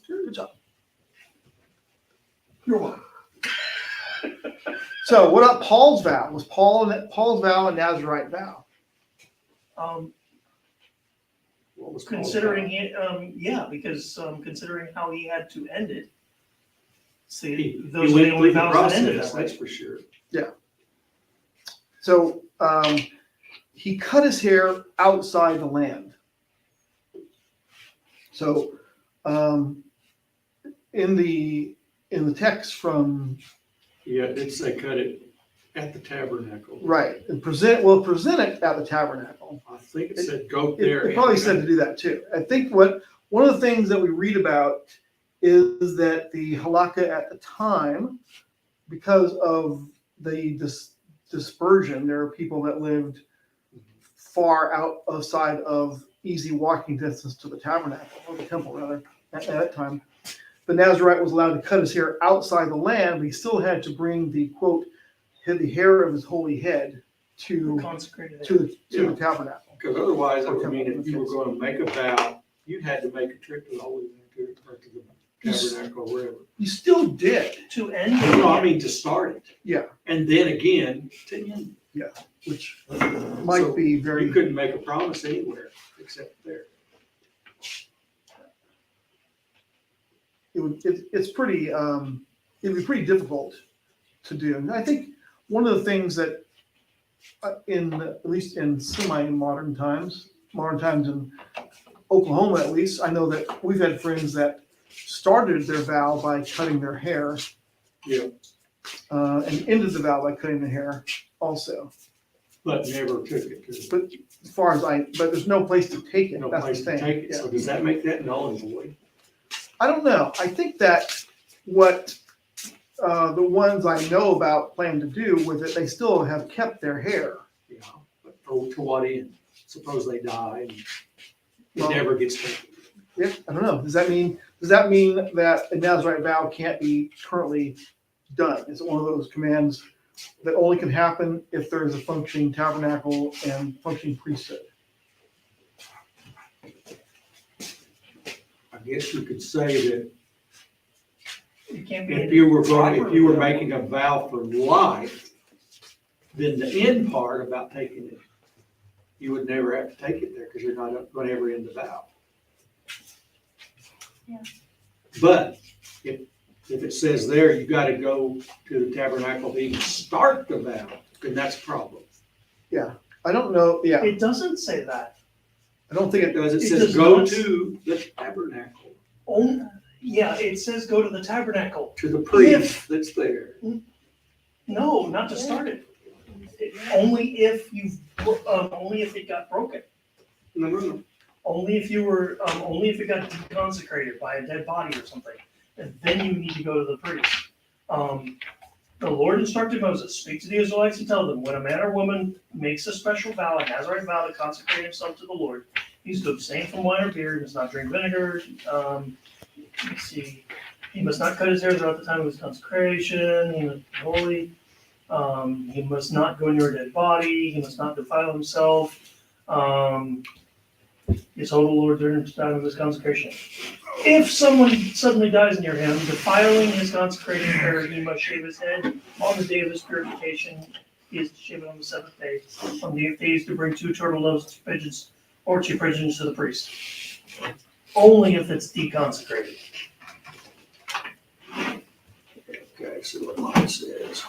good job. You're welcome. So what about Paul's vow? Was Paul's vow a Nazarite vow? What was called Considering, that? yeah, because considering how he had to end it. See, He those are went the only through the vows that ended process, that way. that's for sure. So he cut his hair outside the land. So in the text from Yeah, it say cut it at the tabernacle. right and present it at the tabernacle. I think it said go It, there. it probably said to do that too. I think one of the things that we read about is that the halakha at the time, because of the dispersion, there are people that lived far outside of easy walking distance to the tabernacle, or the temple rather, at that time. The Nazarite was allowed to cut his hair outside the land, but he still had to bring the quote, the hair of his holy head to Consecrated. the tabernacle. Because otherwise, that would mean if you were going to make a vow, you had to make a trip to the Holy Land, or to the tabernacle, or wherever. You still did, To end No, I it, mean to start it. Yeah. And then again to end. which might be You very. couldn't make a promise anywhere except there. it's pretty, it'd be pretty difficult to do. And I think one of the things that at least in semi-modern times in Oklahoma at least, I know that we've had friends that started their vow by cutting their hair. Yeah. And ended the vow by cutting the hair also. But never took it to, But as far as but there's no place to take it. no That's place the to thing. take it. Yeah. So does that make that null and void? I don't know. I think that what the ones I know about plan to do with it, they still have kept their hair. Yeah, but to what end? Suppose they die and it Well- never gets taken. Yeah, I don't know. Does that mean that a Nazarite vow can't be currently done? Is it one of those commands that only can happen if there is a functioning tabernacle and functioning priesthood? I guess you could say that It can't be. if you were making a vow for life, then the end part about taking it, you would never have to take it there because you're not going to ever end the vow. Yeah. But if it says there, you got to go to the tabernacle to even start the vow, then that's a problem. I don't know. Yeah, It doesn't say that. I don't think It does. It It says does go not. to the tabernacle, Yeah, it says go to the tabernacle. to the priest that's there. No, not to start it. Only if only if it got broken. No. Only if only if it got deconsecrated by a dead body or something. And then you need to go to the priest. The Lord instructed Moses, speak to the Israelites and tell them, when a man or woman makes a special vow, a Nazarite vow to consecrate himself to the Lord, he's to abstain from wine or beer, he must not drink vinegar, let's see, he must not cut his hair throughout the time of his consecration, he must be holy, he must not go near a dead body, he must not defile himself, he's holy to the Lord during the time of his consecration. If someone suddenly dies near him, defiling his consecrated hair, he must shave his head on the day of his purification. He is to shave it on the seventh day. On the eighth day, he is to bring 2 turtle doves, 2 pigeons, or 2 pigeons to the priest. Only if it's deconsecrated. Okay, see what mine says.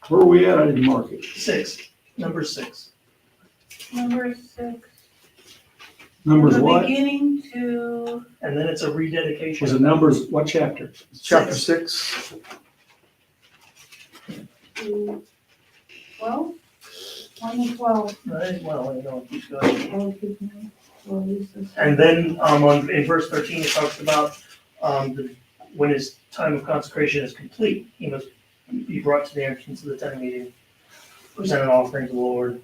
Where are we at? I didn't mark it. 6, number 6. Number 6. Numbers From the what? beginning to, And then it's a rededication. Was it Numbers, what chapter? chapter 6. 12? 1 and 12. Right, well, you know, keep going. Oh, excuse me. Well, this is- And then in verse 13, it talks about when his time of consecration is complete, he must be brought to the entrance of the tent meeting, present an offering to the Lord.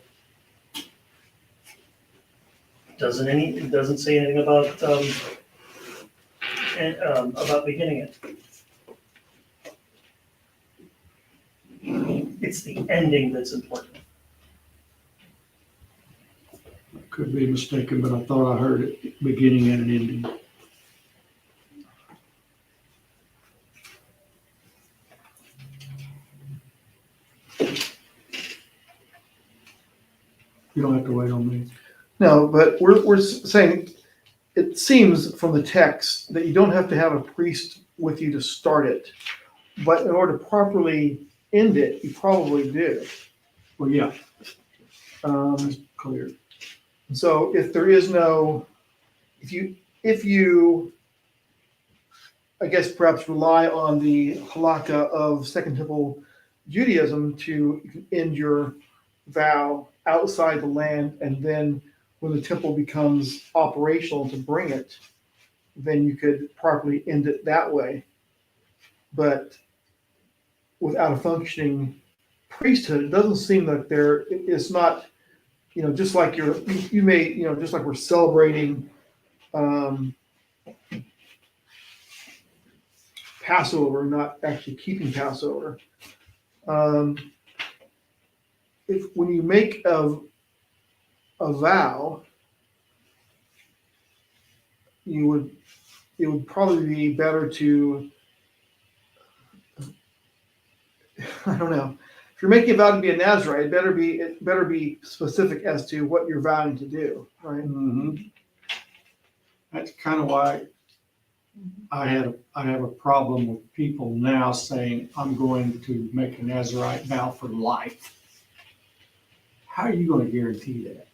It doesn't say anything about beginning it. It's the ending that's important. Could be mistaken, but I thought I heard it beginning and an ending. You don't have to wait on me. No, but we're saying, it seems from the text that you don't have to have a priest with you to start it. But in order to properly end it, you probably do. Well, yeah, Um, clear. So if there is no, if you, I guess perhaps rely on the halakha of Second Temple Judaism to end your vow outside the land, and then when the temple becomes operational to bring it, then you could properly end it that way. But without a functioning priesthood, it doesn't seem like it's not, just like you may, just like we're celebrating Passover, not actually keeping Passover. When you make a vow, it would probably be better to, I don't know. If you're making a vow to be a Nazarite, it better be specific as to what you're vowing to do, right? Mm-hmm. That's kind of why I have a problem with people now saying, I'm going to make a Nazarite vow for life. How are you going to guarantee that?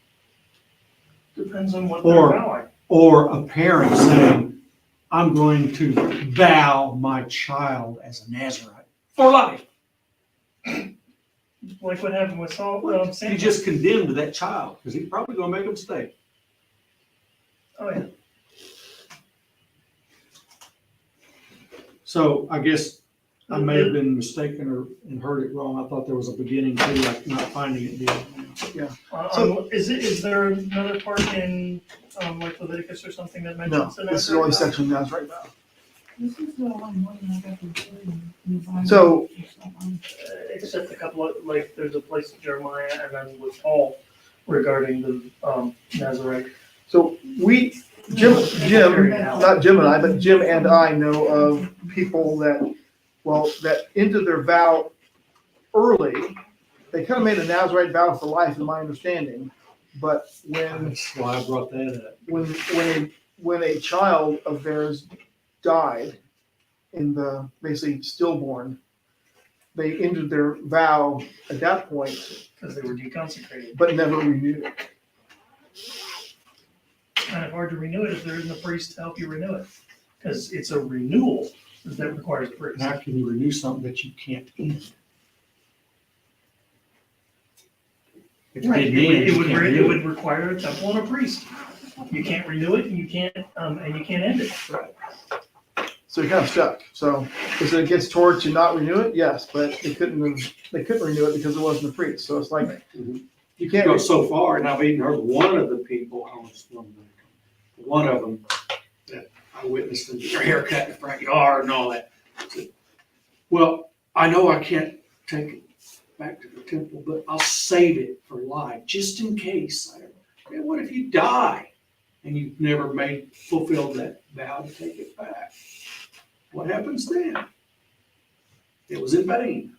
Depends on what Or- they're vowing. Or a parent saying, I'm going to vow my child as a Nazarite for life. Like what happened with Saul, You Samuel. just condemned that child because he's probably going to make a mistake. Oh, yeah. So I guess I may have been mistaken and heard it wrong. I thought there was a beginning to like not finding it there. Is there another part in, like Leviticus or something that No, mentions the this is the only Nazarite vow? section that's right now. This is the only one I got in the Bible. So- Except a couple of, like, there's a place in Jeremiah and then with Paul regarding the, Nazarite. So Jim, not Jim and I, but Jim and I know of people that ended their vow early. They kind of made a Nazarite vow for life, in my understanding. But That's why I brought that up. when a child of theirs died in the basically stillborn, they ended their vow at that point, Because they were deconsecrated. but never renewed it. Kind of hard to renew it if there isn't a priest to help you renew it. Because it's a renewal that requires a priest. How can you renew something that you can't end? If you Right, didn't end, you can't it do would require a temple and a priest. You can't renew it and you can't end it. So you're kind of stuck. So is it against Torah to not renew it? Yes, but they couldn't renew it because it wasn't a priest. So it's like Mhm. you Go can't. so far, and I've even heard one of the people, one of them that I witnessed them get their hair cut in the front yard and all that. Said, well, I know I can't take it back to the temple, but I'll save it for life, just in case. Man, what if you die and you've never fulfilled that vow to take it back? What happens then? It was in vain.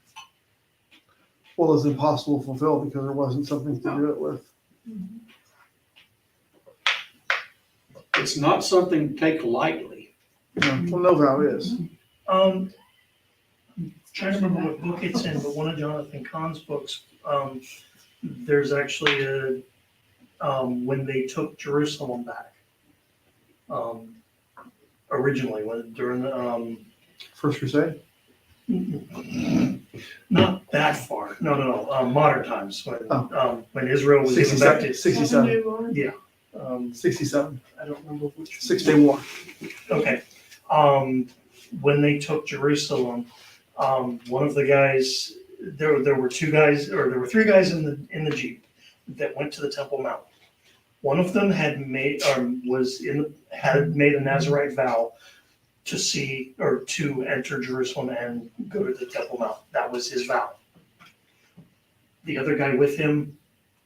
Well, it's impossible to fulfill because there wasn't something to do it with. It's not something to take lightly. Well, no vow is. I'm trying to remember what book it's in, but one of Jonathan Cahn's books, there's actually when they took Jerusalem back. Originally, during the, First Crusade. not that far, no, modern times, when Israel was 67. infected. 67. 67. I don't remember which. 6-Day War. Okay, when they took Jerusalem, one of the guys, there were two guys, or there were three guys in the Jeep that went to the Temple Mount. One of them had made a Nazarite vow to enter Jerusalem and go to the Temple Mount. That was his vow. The other guy with him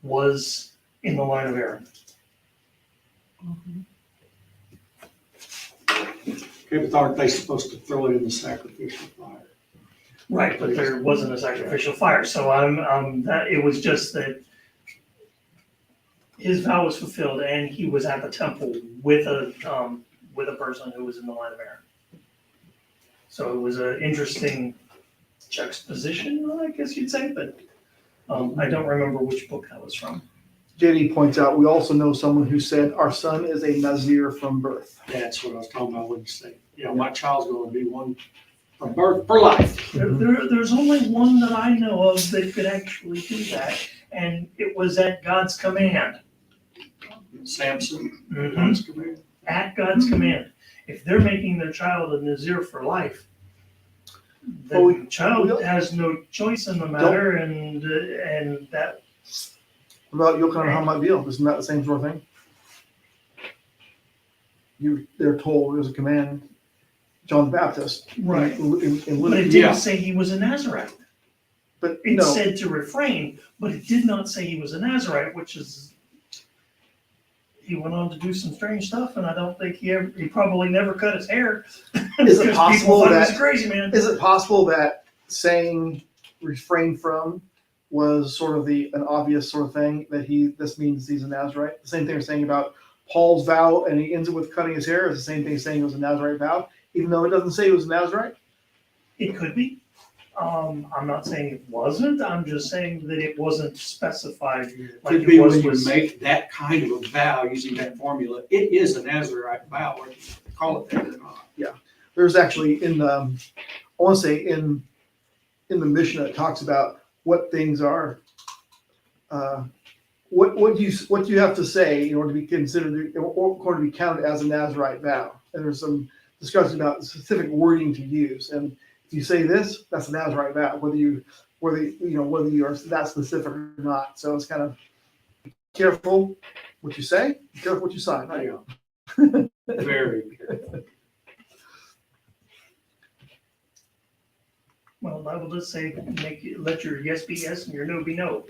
was in the line of Aaron. Okay, but aren't they supposed to throw it in the sacrificial fire? Right, but there wasn't a sacrificial fire, so it was just that his vow was fulfilled and he was at the temple with a person who was in the line of Aaron. So it was an interesting juxtaposition, I guess you'd say, but I don't remember which book that was from. JD points out, we also know someone who said, our son is a Nazir from birth. That's what I was talking about when you say, my child's going to be one from birth for life. There's only one that I know of that could actually do that, and it was at God's command. Samson, Mhm. God's command. At God's command. If they're making their child a Nazir for life, the Well, we- child has no choice in the matter, and that. About Yochanan HaMatvil, isn't that the same sort of thing? They're told there's a command, John the Baptist. Right. In But it Luke. didn't Yeah. say he was a Nazarite. But It no, said to refrain, but it did not say he was a Nazarite, which is. He went on to do some strange stuff, and I don't think he probably never cut his hair. Is it because possible people thought he was that- a crazy man? is it possible that saying refrain from was sort of an obvious sort of thing that this means he's a Nazarite? The same thing we're saying about Paul's vow and he ends it with cutting his hair is the same thing as saying it was a Nazarite vow, even though it doesn't say it was a Nazarite? It could be. I'm not saying it wasn't, I'm just saying that it wasn't specified like Could it be was when you with. make that kind of a vow using that formula, it is a Nazarite vow, whether you call it that or not. There's actually I want to say in the Mishnah, it talks about what things are, what you have to say in order to be considered, or in order to be counted as a Nazarite vow. And there's some discussion about the specific wording to use. And if you say this, that's a Nazarite vow, whether you are that specific or not. So it's kind of be careful what you say, be careful what you sign, right? Yeah. Very careful. Well, the Bible does say, let your yes be yes and your no be no.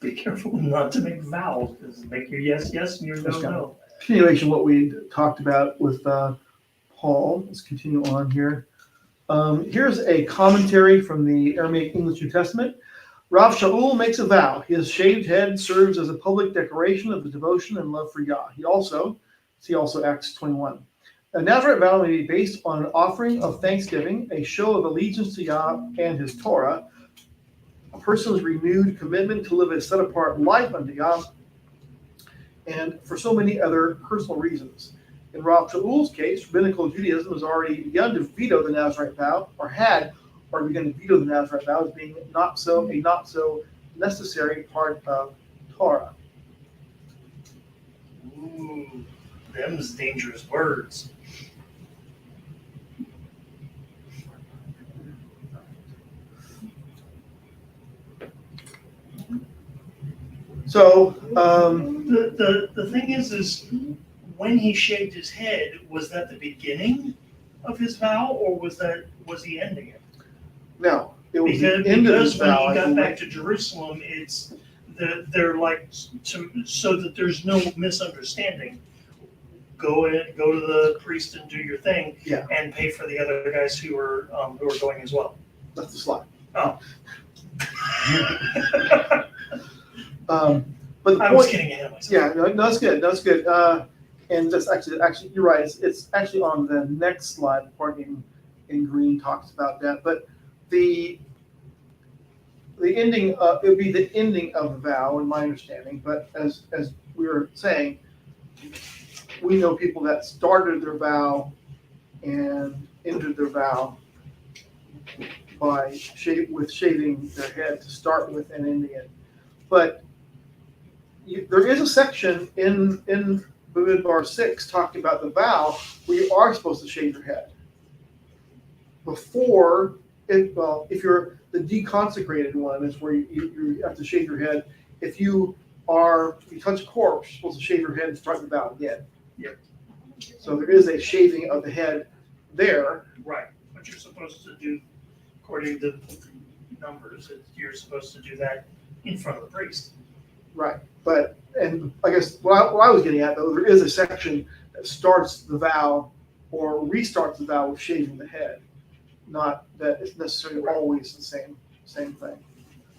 Be careful not to make vows, because make your yes yes and your no no. Continuation of what we talked about with Paul. Let's continue on here. Here's a commentary from the Aramaic English New Testament. Rav Shaul makes a vow. His shaved head serves as a public declaration of the devotion and love for Yah. See also Acts 21. A Nazarite vow may be based on an offering of thanksgiving, a show of allegiance to Yah and his Torah, a person's renewed commitment to live a set-apart life unto Yah, and for so many other personal reasons. In Rav Shaul's case, rabbinical Judaism has already begun to veto the Nazarite vow, or had already begun to veto the Nazarite vow as being a not so necessary part of Torah. Ooh, them's dangerous words. So, The thing is when he shaved his head, was that the beginning of his vow, or was he ending it? no, it was Because the end of his when vow. he I got believe. back to Jerusalem, they're like so that there's no misunderstanding. Go to the priest and do your thing, Yeah. and pay for the other guys who are going as well. That's the slide. Oh. But the I was point, getting ahead of myself. yeah, no, that's good. That's good. And that's actually, you're right. It's actually on the next slide. The part in green talks about that. But the ending, it would be the ending of the vow, in my understanding. But as we were saying, we know people that started their vow and ended their vow by shaving their head to start with and ending it. But there is a section in Bamidbar 6 talking about the vow where you are supposed to shave your head. Before, if you're the deconsecrated one, is where you have to shave your head. If you touch a corpse, you're supposed to shave your head and start the vow again. Yep. So there is a shaving of the head there. Right, what you're supposed to do, according to numbers, you're supposed to do that in front of the priest. Right. But, and I guess what I was getting at, though, there is a section that starts the vow or restarts the vow with shaving the head. Not that it's necessarily always the same thing. Well,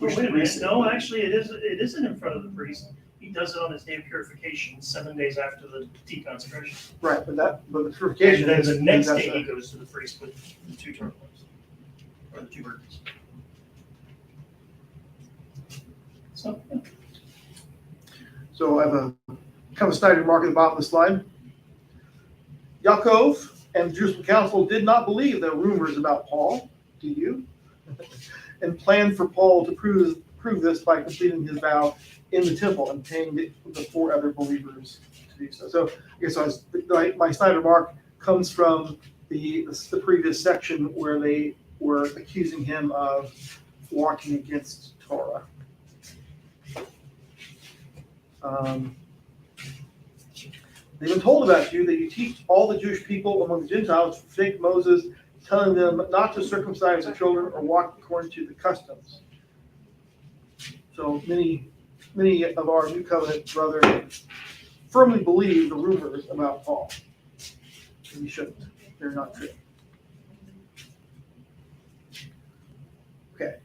wait a minute, no, actually, it isn't in front of the priest. He does it on his day of purification, 7 days after the deconsecration. Right, but the And purification then is the next that's day a- he goes to the priest with the two turtles, or the two birds. So, yeah. So I have a kind of a snide remark at the bottom of the slide. Yaakov and the Jerusalem Council did not believe the rumors about Paul, do you? And planned for Paul to prove this by completing his vow in the temple and paying the 4 other believers to do so. So I guess my snide remark comes from the previous section where they were accusing him of walking against Torah. They've been told about you that you teach all the Jewish people among the Gentiles to forsake Moses, telling them not to circumcise their children or walk according to the customs. So many of our New Covenant brothers firmly believe the rumors about Paul. And we shouldn't. They're not true. Okay.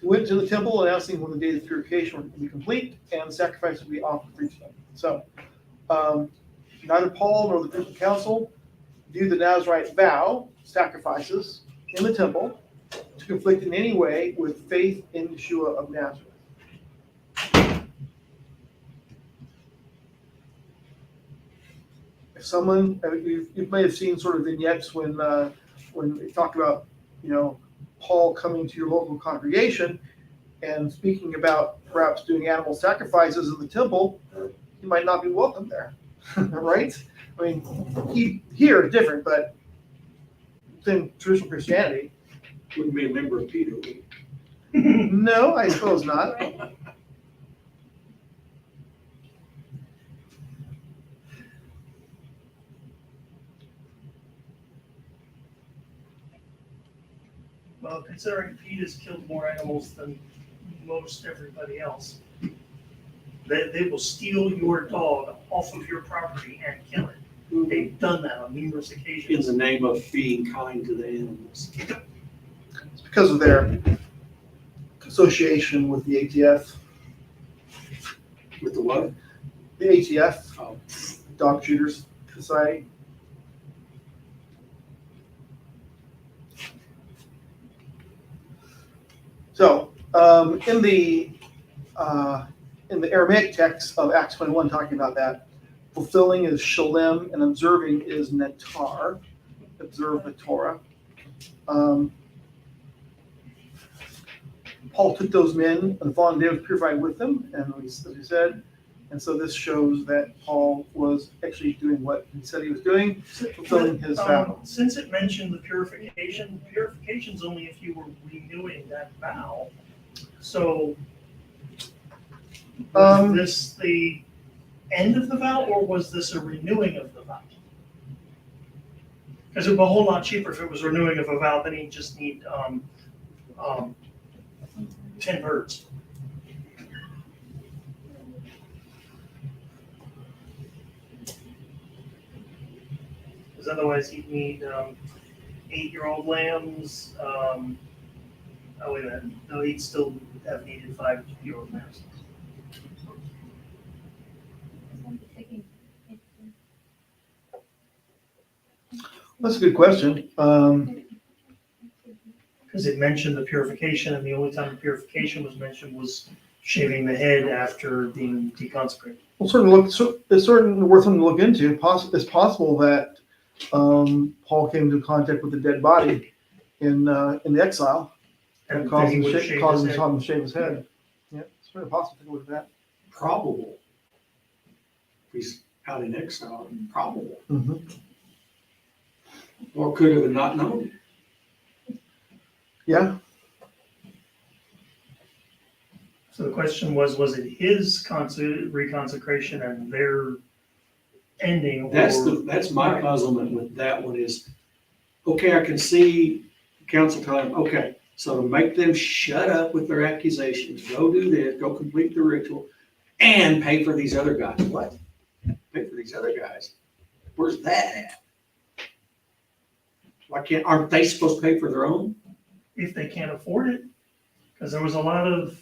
He went to the temple announcing when the days of purification would be complete and the sacrifice would be offered for each of them. So neither Paul nor the Christian council viewed the Nazarite vow, sacrifices in the temple, to conflict in any way with faith in Yeshua of Nazareth. If someone, you may have seen sort of vignettes when they talk about, Paul coming to your local congregation and speaking about perhaps doing animal sacrifices in the temple, he might not be welcome there, right? I mean, here is different, but within traditional Christianity, Wouldn't be a member of Peter. no, I suppose not. Well, considering Pete has killed more animals than most everybody else, they will steal your dog off of your property and kill it. They've done that on numerous In occasions. the name of being kind to the animals. It's because of their association with the ATF. With the what? The ATF, Oh. Dog Shooters Society. So, in the Aramaic text of Acts 21, talking about that, fulfilling is shalem and observing is netar, observe the Torah. Paul took those men, and the following day was purified with them, and as we said, and so this shows that Paul was actually doing what he said he was doing, fulfilling his vow. Since it mentioned the purification's only if you were renewing that vow. So, was this the end of the vow, or was this a renewing of the vow? Because it would be a whole lot cheaper if it was renewing of a vow, then he'd just need 10 birds. Because otherwise he'd need 8-year-old lambs. Oh, wait a minute. No, he'd still have needed 5-year-old lambs. That's a good question. Because it mentioned the purification, and the only time the purification was mentioned was shaving the head after being deconsecrated. Well, it's certainly worth something to look into. It's possible that Paul came into contact with a dead body in the exile and caused him to shave his head. Yeah, it's very possible to look at that. Probable. He's out in exile. Probable. Mm-hmm. Or could have not known. Yeah. So the question was it his reconsecration and their ending? That's my puzzlement with that one is, okay, I can see council telling, okay, so to make them shut up with their accusations, go do this, go complete the ritual, and pay for these other guys. What? Pay for these other guys? Where's that at? Aren't they supposed to pay for their own? If they can't afford it, because there was a lot of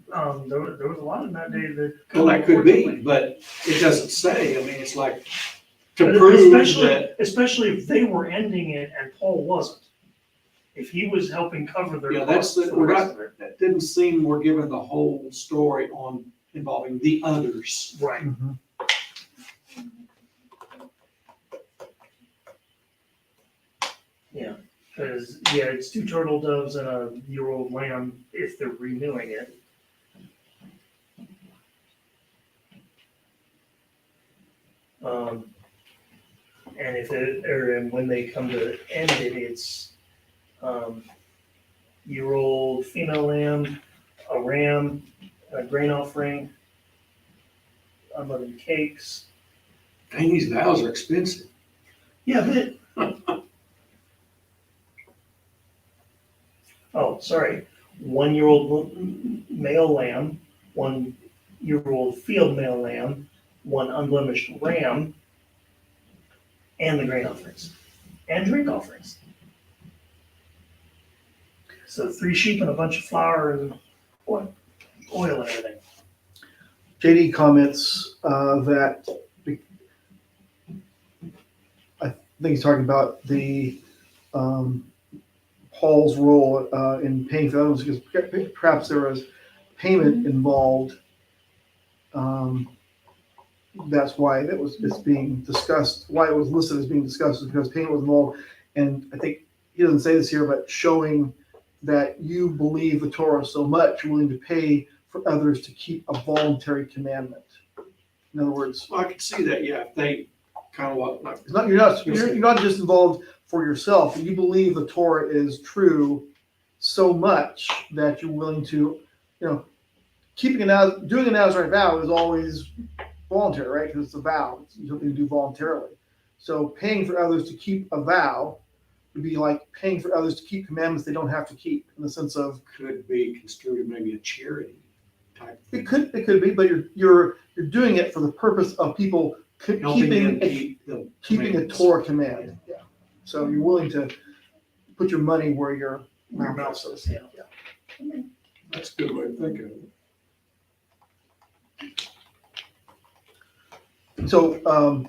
there was a lot in that day that. Well, that could be, but it doesn't say. I mean, it's like to But prove that. especially if they were ending it and Paul wasn't. If he was helping cover their Yeah, costs for the rest of it. that didn't seem we're given the whole story on involving the others. Right. Mm-hmm. Yeah. Because it's 2 turtle doves and a year-old lamb if they're renewing it. And and when they come to end it, it's year-old female lamb, a ram, a grain offering, unleavened cakes. Dang, these vows are expensive. Yeah, but oh, sorry. 1-year-old male lamb, 1-year-old field male lamb, 1 unblemished ram, and the grain offerings and drink offerings. So 3 sheep and a bunch of flour and oil and everything. JD comments that I think he's talking about the Paul's role in paying for others, because perhaps there was payment involved. That's why it's being discussed. Why it was listed as being discussed is because payment was involved, and I think he doesn't say this here, but showing that you believe the Torah so much, you're willing to pay for others to keep a voluntary commandment. In other words, Well, I can see that, yeah, if they kind of like, it's not, you're not just involved for yourself. You believe the Torah is true so much that you're willing to, doing a Nazarite vow is always voluntary, right? Because it's a vow. It's something to do voluntarily. So paying for others to keep a vow would be like paying for others to keep commandments they don't have to keep, in the sense of could be construed maybe a charity type thing. it could be, but you're doing it for the purpose of people Helping them keeping a Torah command. Yeah. So you're willing to put your money where your mouth is. Yeah. That's a good way to think of it. So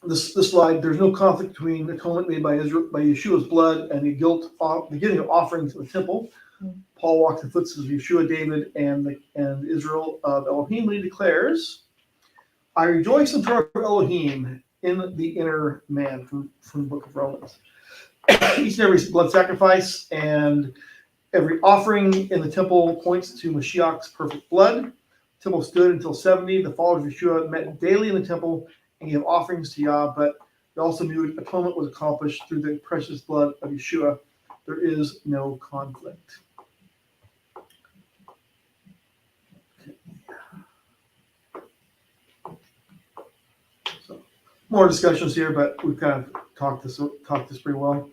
this slide, there's no conflict between atonement made by Yeshua's blood and the giving of offerings in the temple. Paul walks the footsteps of Yeshua, David, and Israel of Elohim. He declares, "I rejoice in the Torah of Elohim in the inner man," from the book of Romans. Each and every blood sacrifice and every offering in the temple points to Mashiach's perfect blood. The temple stood until 70. The followers of Yeshua met daily in the temple and gave offerings to Yah, but they also knew atonement was accomplished through the precious blood of Yeshua. There is no conflict. So, more discussions here, but we've kind of talked this pretty well.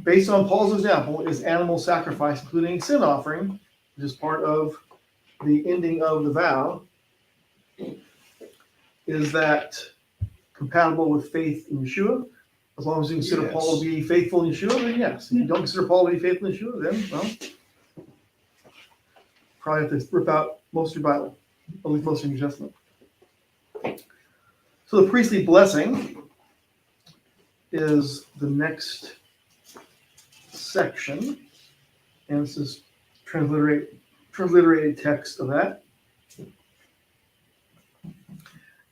Based on Paul's example, is animal sacrifice, including sin offering, which is part of the ending of the vow, is that compatible with faith in Yeshua? As long as you consider Yes. Paul to be faithful in Yeshua, then yes. If you don't consider Paul to be faithful in Yeshua, then, well, probably have to rip out most of your Bible, at least most of your New Testament. So the priestly blessing is the next section, and this is transliterated text of that.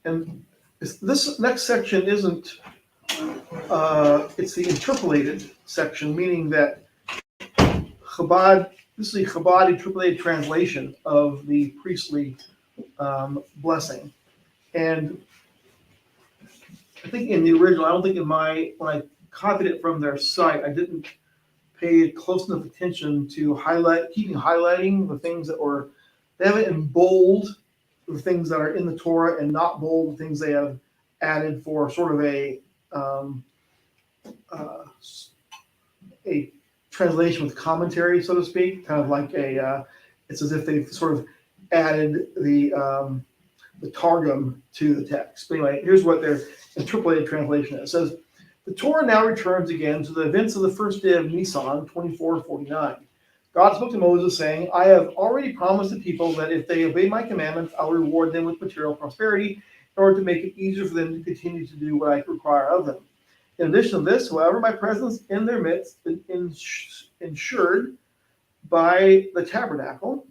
And this next section isn't, it's the interpolated section, meaning that this is a Chabad interpolated translation of the priestly blessing. And I think in the original, I don't think when I copied it from their site, I didn't pay close enough attention to highlighting the things they have it in bold, the things that are in the Torah, and not bold, the things they have added for sort of a translation with commentary, so to speak, kind of like it's as if they've sort of added the Targum to the text. But anyway, here's what their interpolated translation is. It says, "The Torah now returns again to the events of the first day of Nisan, 2449. God spoke to Moses, saying, I have already promised the people that if they obey my commandments, I'll reward them with material prosperity in order to make it easier for them to continue to do what I require of them. In addition to this, however, my presence in their midst is ensured by the tabernacle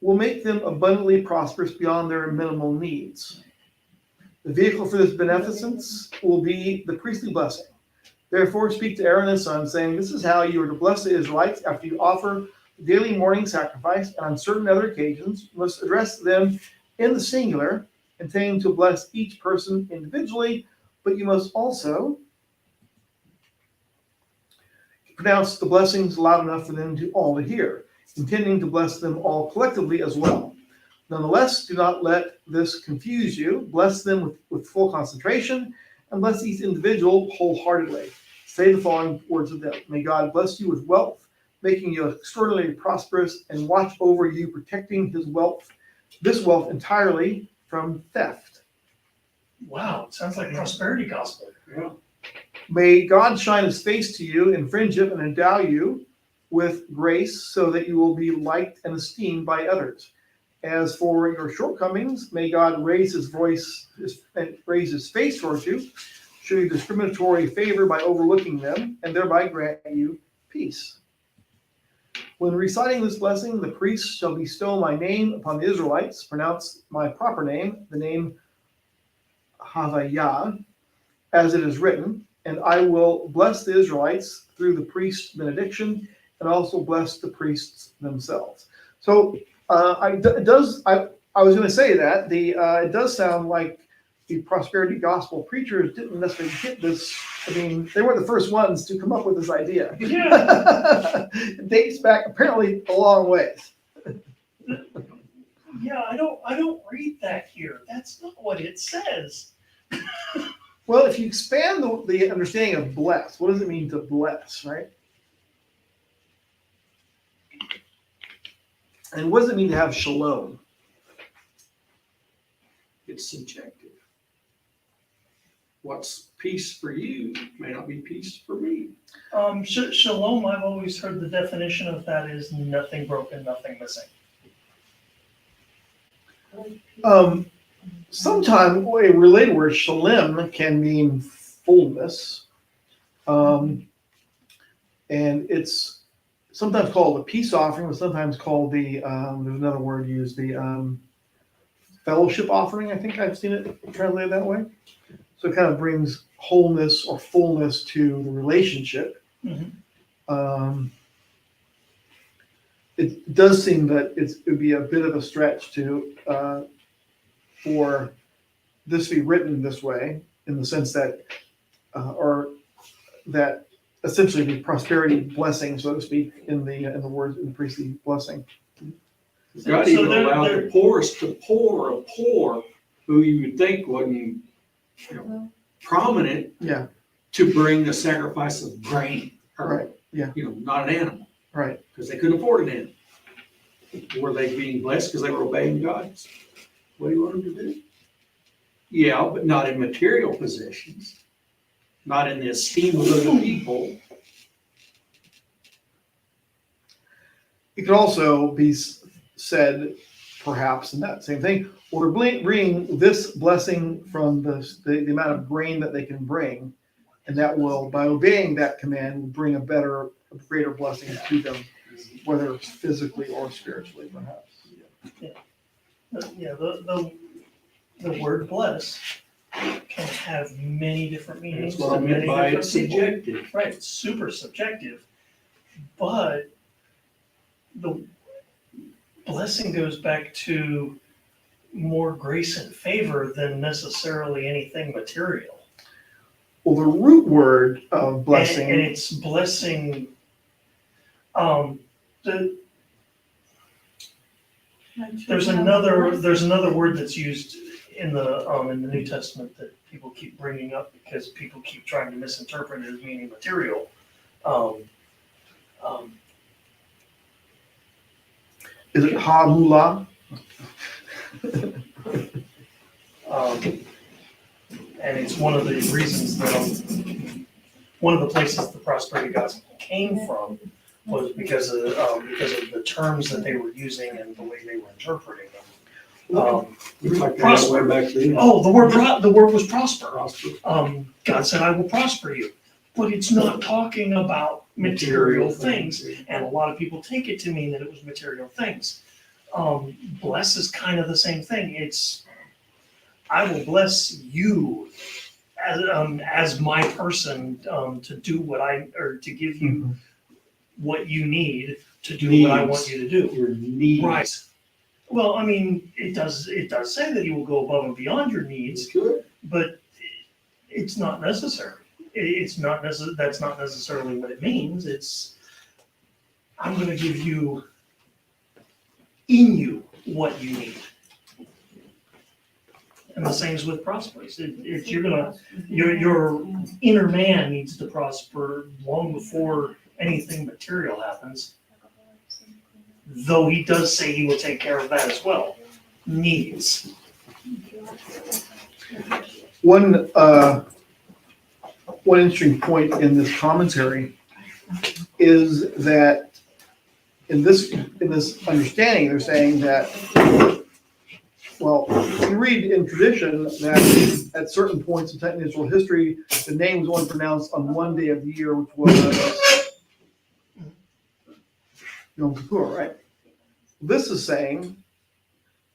will make them abundantly prosperous beyond their minimal needs. The vehicle for this beneficence will be the priestly blessing. Therefore, speak to Aaron and his son, saying, this is how you are to bless the Israelites after you offer the daily morning sacrifice, and on certain other occasions, you must address them in the singular, intending to bless each person individually, but you must also pronounce the blessings loud enough for them to all to hear, intending to bless them all collectively as well. Nonetheless, do not let this confuse you. Bless them with full concentration, and bless each individual wholeheartedly. Say the following words of them. May God bless you with wealth, making you extraordinarily prosperous, and watch over you, protecting this wealth entirely from theft." Wow, sounds like prosperity gospel. Yeah. May God shine his face to you in friendship and endow you with grace so that you will be liked and esteemed by others. As for your shortcomings, may God raise his face towards you, show you discriminatory favor by overlooking them, and thereby grant you peace. When reciting this blessing, the priest shall bestow my name upon the Israelites, pronounce my proper name, the name Havayah, as it is written, and I will bless the Israelites through the priest's benediction, and also bless the priests themselves. So I was going to say that it does sound like the prosperity gospel preachers didn't necessarily get this. I mean, they weren't the first ones to come up with this idea. Yeah. It dates back apparently a long ways. Yeah, I don't read that here. That's not what it says. Well, if you expand the understanding of bless, what does it mean to bless, right? And what does it mean to have shalom? It's subjective. What's peace for you may not be peace for me. Shalom, I've always heard the definition of that is nothing broken, nothing missing. Sometimes a related word, shalem, can mean fullness. And it's sometimes called a peace offering, but sometimes called there's another word used, the fellowship offering. I think I've seen it translated that way. So it kind of brings wholeness or fullness to the relationship. Mm-hmm. It does seem that it would be a bit of a stretch for this to be written this way, in the sense that, or that essentially the prosperity blessing, so to speak, in the words in the priestly blessing. God So even they're- allowed they're- the poorest to pour a poor who you would think wasn't prominent Yeah, to bring the sacrifice of grain. Or, right. Yeah, not an animal, right. because they couldn't afford an animal. Were they being blessed because they were obeying God? What do you want them to do? Yeah, but not in material possessions, not in the esteem of other people. It could also be said, perhaps, in that same thing, or bring this blessing from the amount of grain that they can bring, and that will, by obeying that command, bring a greater blessing to them, whether it's physically or spiritually, perhaps. Yeah, the word bless can have many different meanings. That's what I to meant many by different it's people. subjective. Right, it's super subjective, but the blessing goes back to more grace and favor than necessarily anything material. Well, the root word of blessing, And it's blessing, there's another word that's used in the New Testament that people keep bringing up because people keep trying to misinterpret it as meaning material. is it ha-mula? And it's one of the reasons that one of the places the prosperity gospel came from was because of the terms that they were using and the way they were interpreting them. Prosper back then. Oh, the word was prosper. Prosper. God said, "I will prosper you," but it's not talking about material things, and a lot of people take it to mean that it was material things. Bless is kind of the same thing. It's, I will bless you as my person to do to give you what you need to do what I want you to do. Your needs. Right. Well, I mean, it does say that you will go above and beyond your needs, Good. but it's not necessary. That's not necessarily what it means. It's, I'm going to give you in you what you need. And the same is with prosperity. If you're gonna, your inner man needs to prosper long before anything material happens. Though he does say he will take care of that as well. Needs. One one interesting point in this commentary is that in this understanding, they're saying that, well, you read in tradition that at certain points in Israel history, the name was only pronounced on one day of the year, which was Yom Kippur, right? This is saying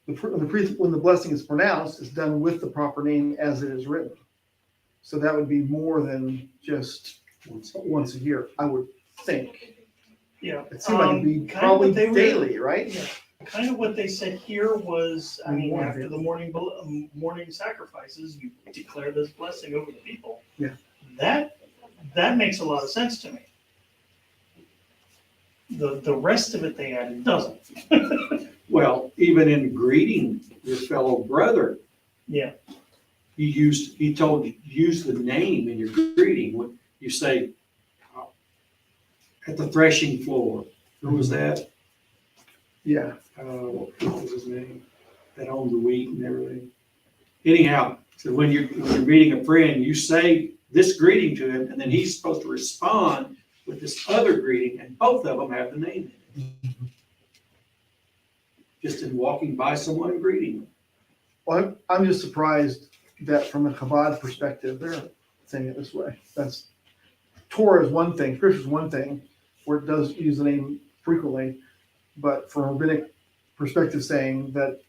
when the blessing is pronounced, it's done with the proper name as it is written. So that would be more than just once a year, I would think. Yeah. It seemed like it'd be Kind of probably what they were- daily, right? Yeah. Kind of what they said here was, I mean, Morning. after the morning sacrifices, you declare this blessing over the people. Yeah. That makes a lot of sense to me. The rest of it they added doesn't. Well, even in greeting your fellow brother, Yeah. he told you, use the name in your greeting. When you say, at the threshing floor, who was that? Yeah. What was his name? That owned the wheat and everything. Anyhow, so when you're meeting a friend, you say this greeting to him, and then he's supposed to respond with this other greeting, and both of them have the name in it. Just in walking by someone and greeting them. Well, I'm just surprised that from a Chabad perspective, they're saying it this way. That's Torah is one thing, Scripture is one thing, where it does use the name frequently, but from a rabbinic perspective, saying that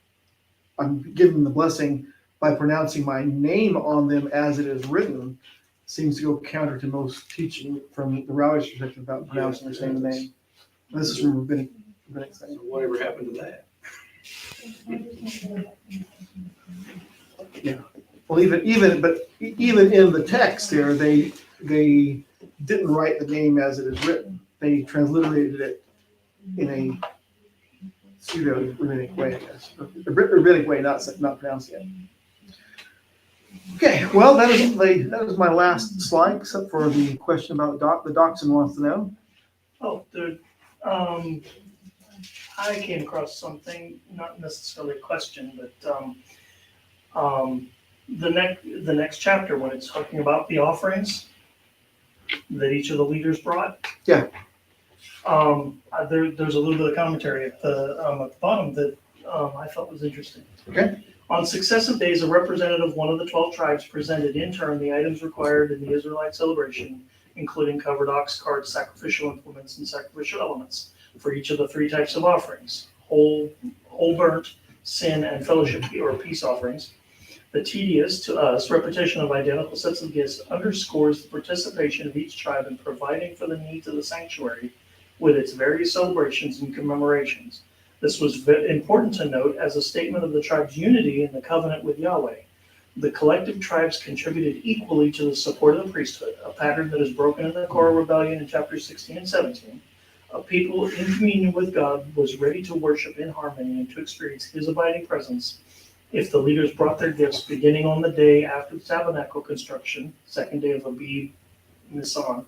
I'm giving the blessing by pronouncing my name on them as it is written, seems to go counter to most teaching from the rabbi's perspective about pronouncing the same name. This is from rabbinic So thing. whatever happened to that? Well, even in the text there, they didn't write the name as it is written. They transliterated it in a pseudo-rabbinic way, I guess. A rabbinic way, not pronouncing it. Okay, well, that is my last slide, except for the question about the dachshund wants to know. Oh, I came across something, not necessarily a question, but the next chapter when it's talking about the offerings that each of the leaders brought. Yeah. There's a little bit of commentary at the bottom that I thought was interesting. Okay. On successive days, a representative of one of the 12 tribes presented in turn the items required in the Israelite celebration, including covered ox carts, sacrificial implements, and sacrificial elements for each of the 3 types of offerings: whole burnt, sin, and fellowship or peace offerings. The tedious, to us, repetition of identical sets of gifts underscores the participation of each tribe in providing for the needs of the sanctuary with its various celebrations and commemorations. This was important to note as a statement of the tribe's unity in the covenant with Yahweh. The collective tribes contributed equally to the support of the priesthood, a pattern that is broken in the Korah rebellion in chapters 16 and 17. A people in communion with God was ready to worship in harmony and to experience His abiding presence if the leaders brought their gifts beginning on the day after the tabernacle construction, second day of Abib Nisan.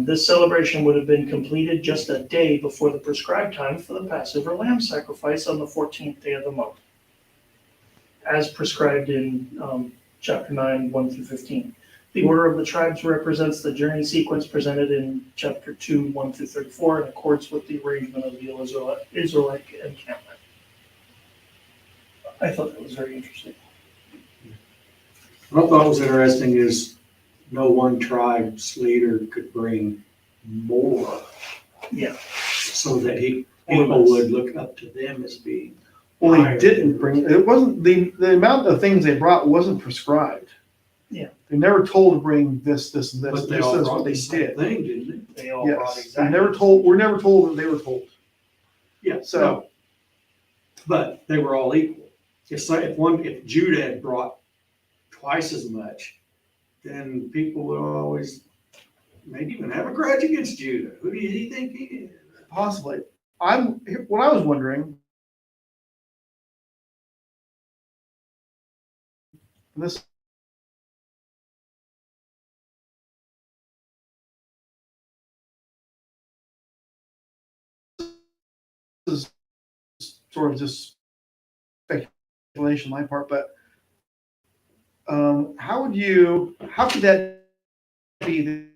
This celebration would have been completed just a day before the prescribed time for the Passover lamb sacrifice on the 14th day of the month, as prescribed in chapter 9, 1 through 15. The order of the tribes represents the journey sequence presented in chapter 2, 1 through 34, in accordance with the arrangement of the Israelite encampment. I thought that was very interesting. What I thought was interesting is no one tribe's leader could bring more. Yeah. So that people would look up to them as being. Well, they higher. didn't bring, it wasn't, the amount of things they brought wasn't prescribed. Yeah. They never told to bring this, and this. But they This all is brought what they the same did. thing, didn't they? They all brought Yes, exactly. we're never told that they were told. Yeah, So- no. But they were all equal. If Judah had brought twice as much, then people would always maybe even have a grudge against Judah. Who do you think he is? Possibly. What I was wondering, and this is sort of just speculation on my part, but how could that be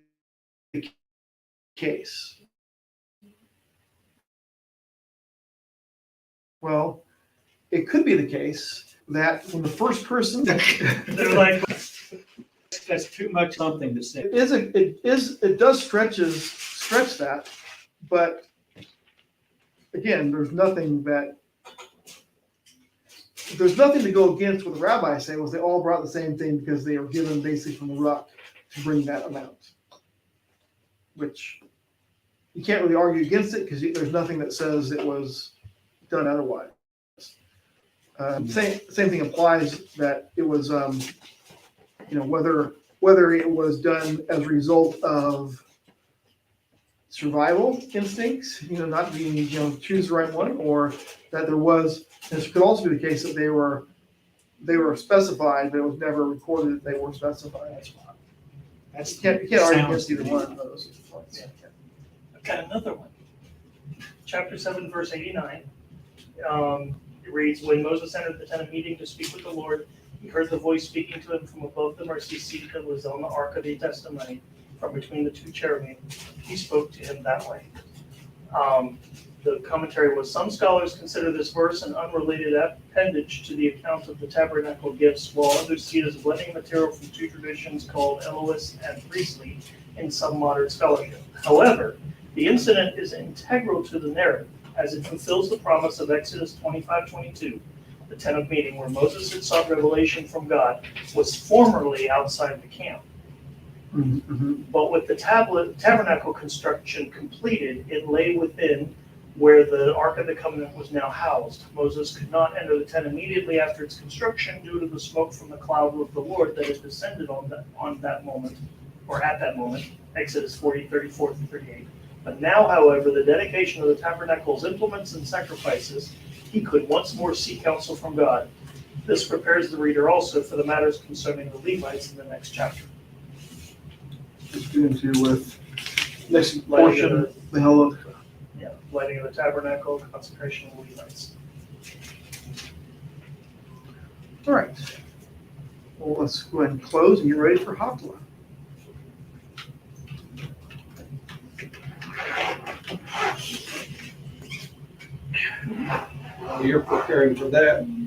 the case? Well, it could be the case that when the first person, They're like, That's too much something to say. it does stretch that, but again, there's nothing to go against what the rabbis say was they all brought the same thing because they were given basically from the rock to bring that amount. Which you can't really argue against it because there's nothing that says it was done otherwise. Same thing applies that it was, whether it was done as a result of survival instincts, not being, choose the right one, or that there was, this could also be the case that they were specified, but it was never recorded that they were specified. You can't argue against either one of those. I've got another one. Chapter 7, verse 89. It reads, when Moses entered the tent of meeting to speak with the Lord, he heard the voice speaking to him from above the mercy seat that was on the ark of the testimony, from between the two cherubim. He spoke to him that way. The commentary was, some scholars consider this verse an unrelated appendage to the account of the tabernacle gifts, while others see it as blending material from two traditions called Elohist and priestly in some modern scholarship. However, the incident is integral to the narrative, as it fulfills the promise of Exodus 25:22. The tent of meeting, where Moses had sought revelation from God, was formerly outside the camp. Mm-hmm. But with the tabernacle construction completed, it lay within where the Ark of the Covenant was now housed. Moses could not enter the tent immediately after its construction due to the smoke from the cloud of the Lord that had descended on that moment, or at that moment, Exodus 34-38. But now, however, the dedication of the tabernacle's implements and sacrifices, he could once more seek counsel from God. This prepares the reader also for the matters concerning the Levites in the next chapter. Just get into with next portion, the hell of. Yeah, lighting of the tabernacle, consecration of the Levites. All right. Well, let's go ahead and close and get ready for Haftarah. While you're preparing for that,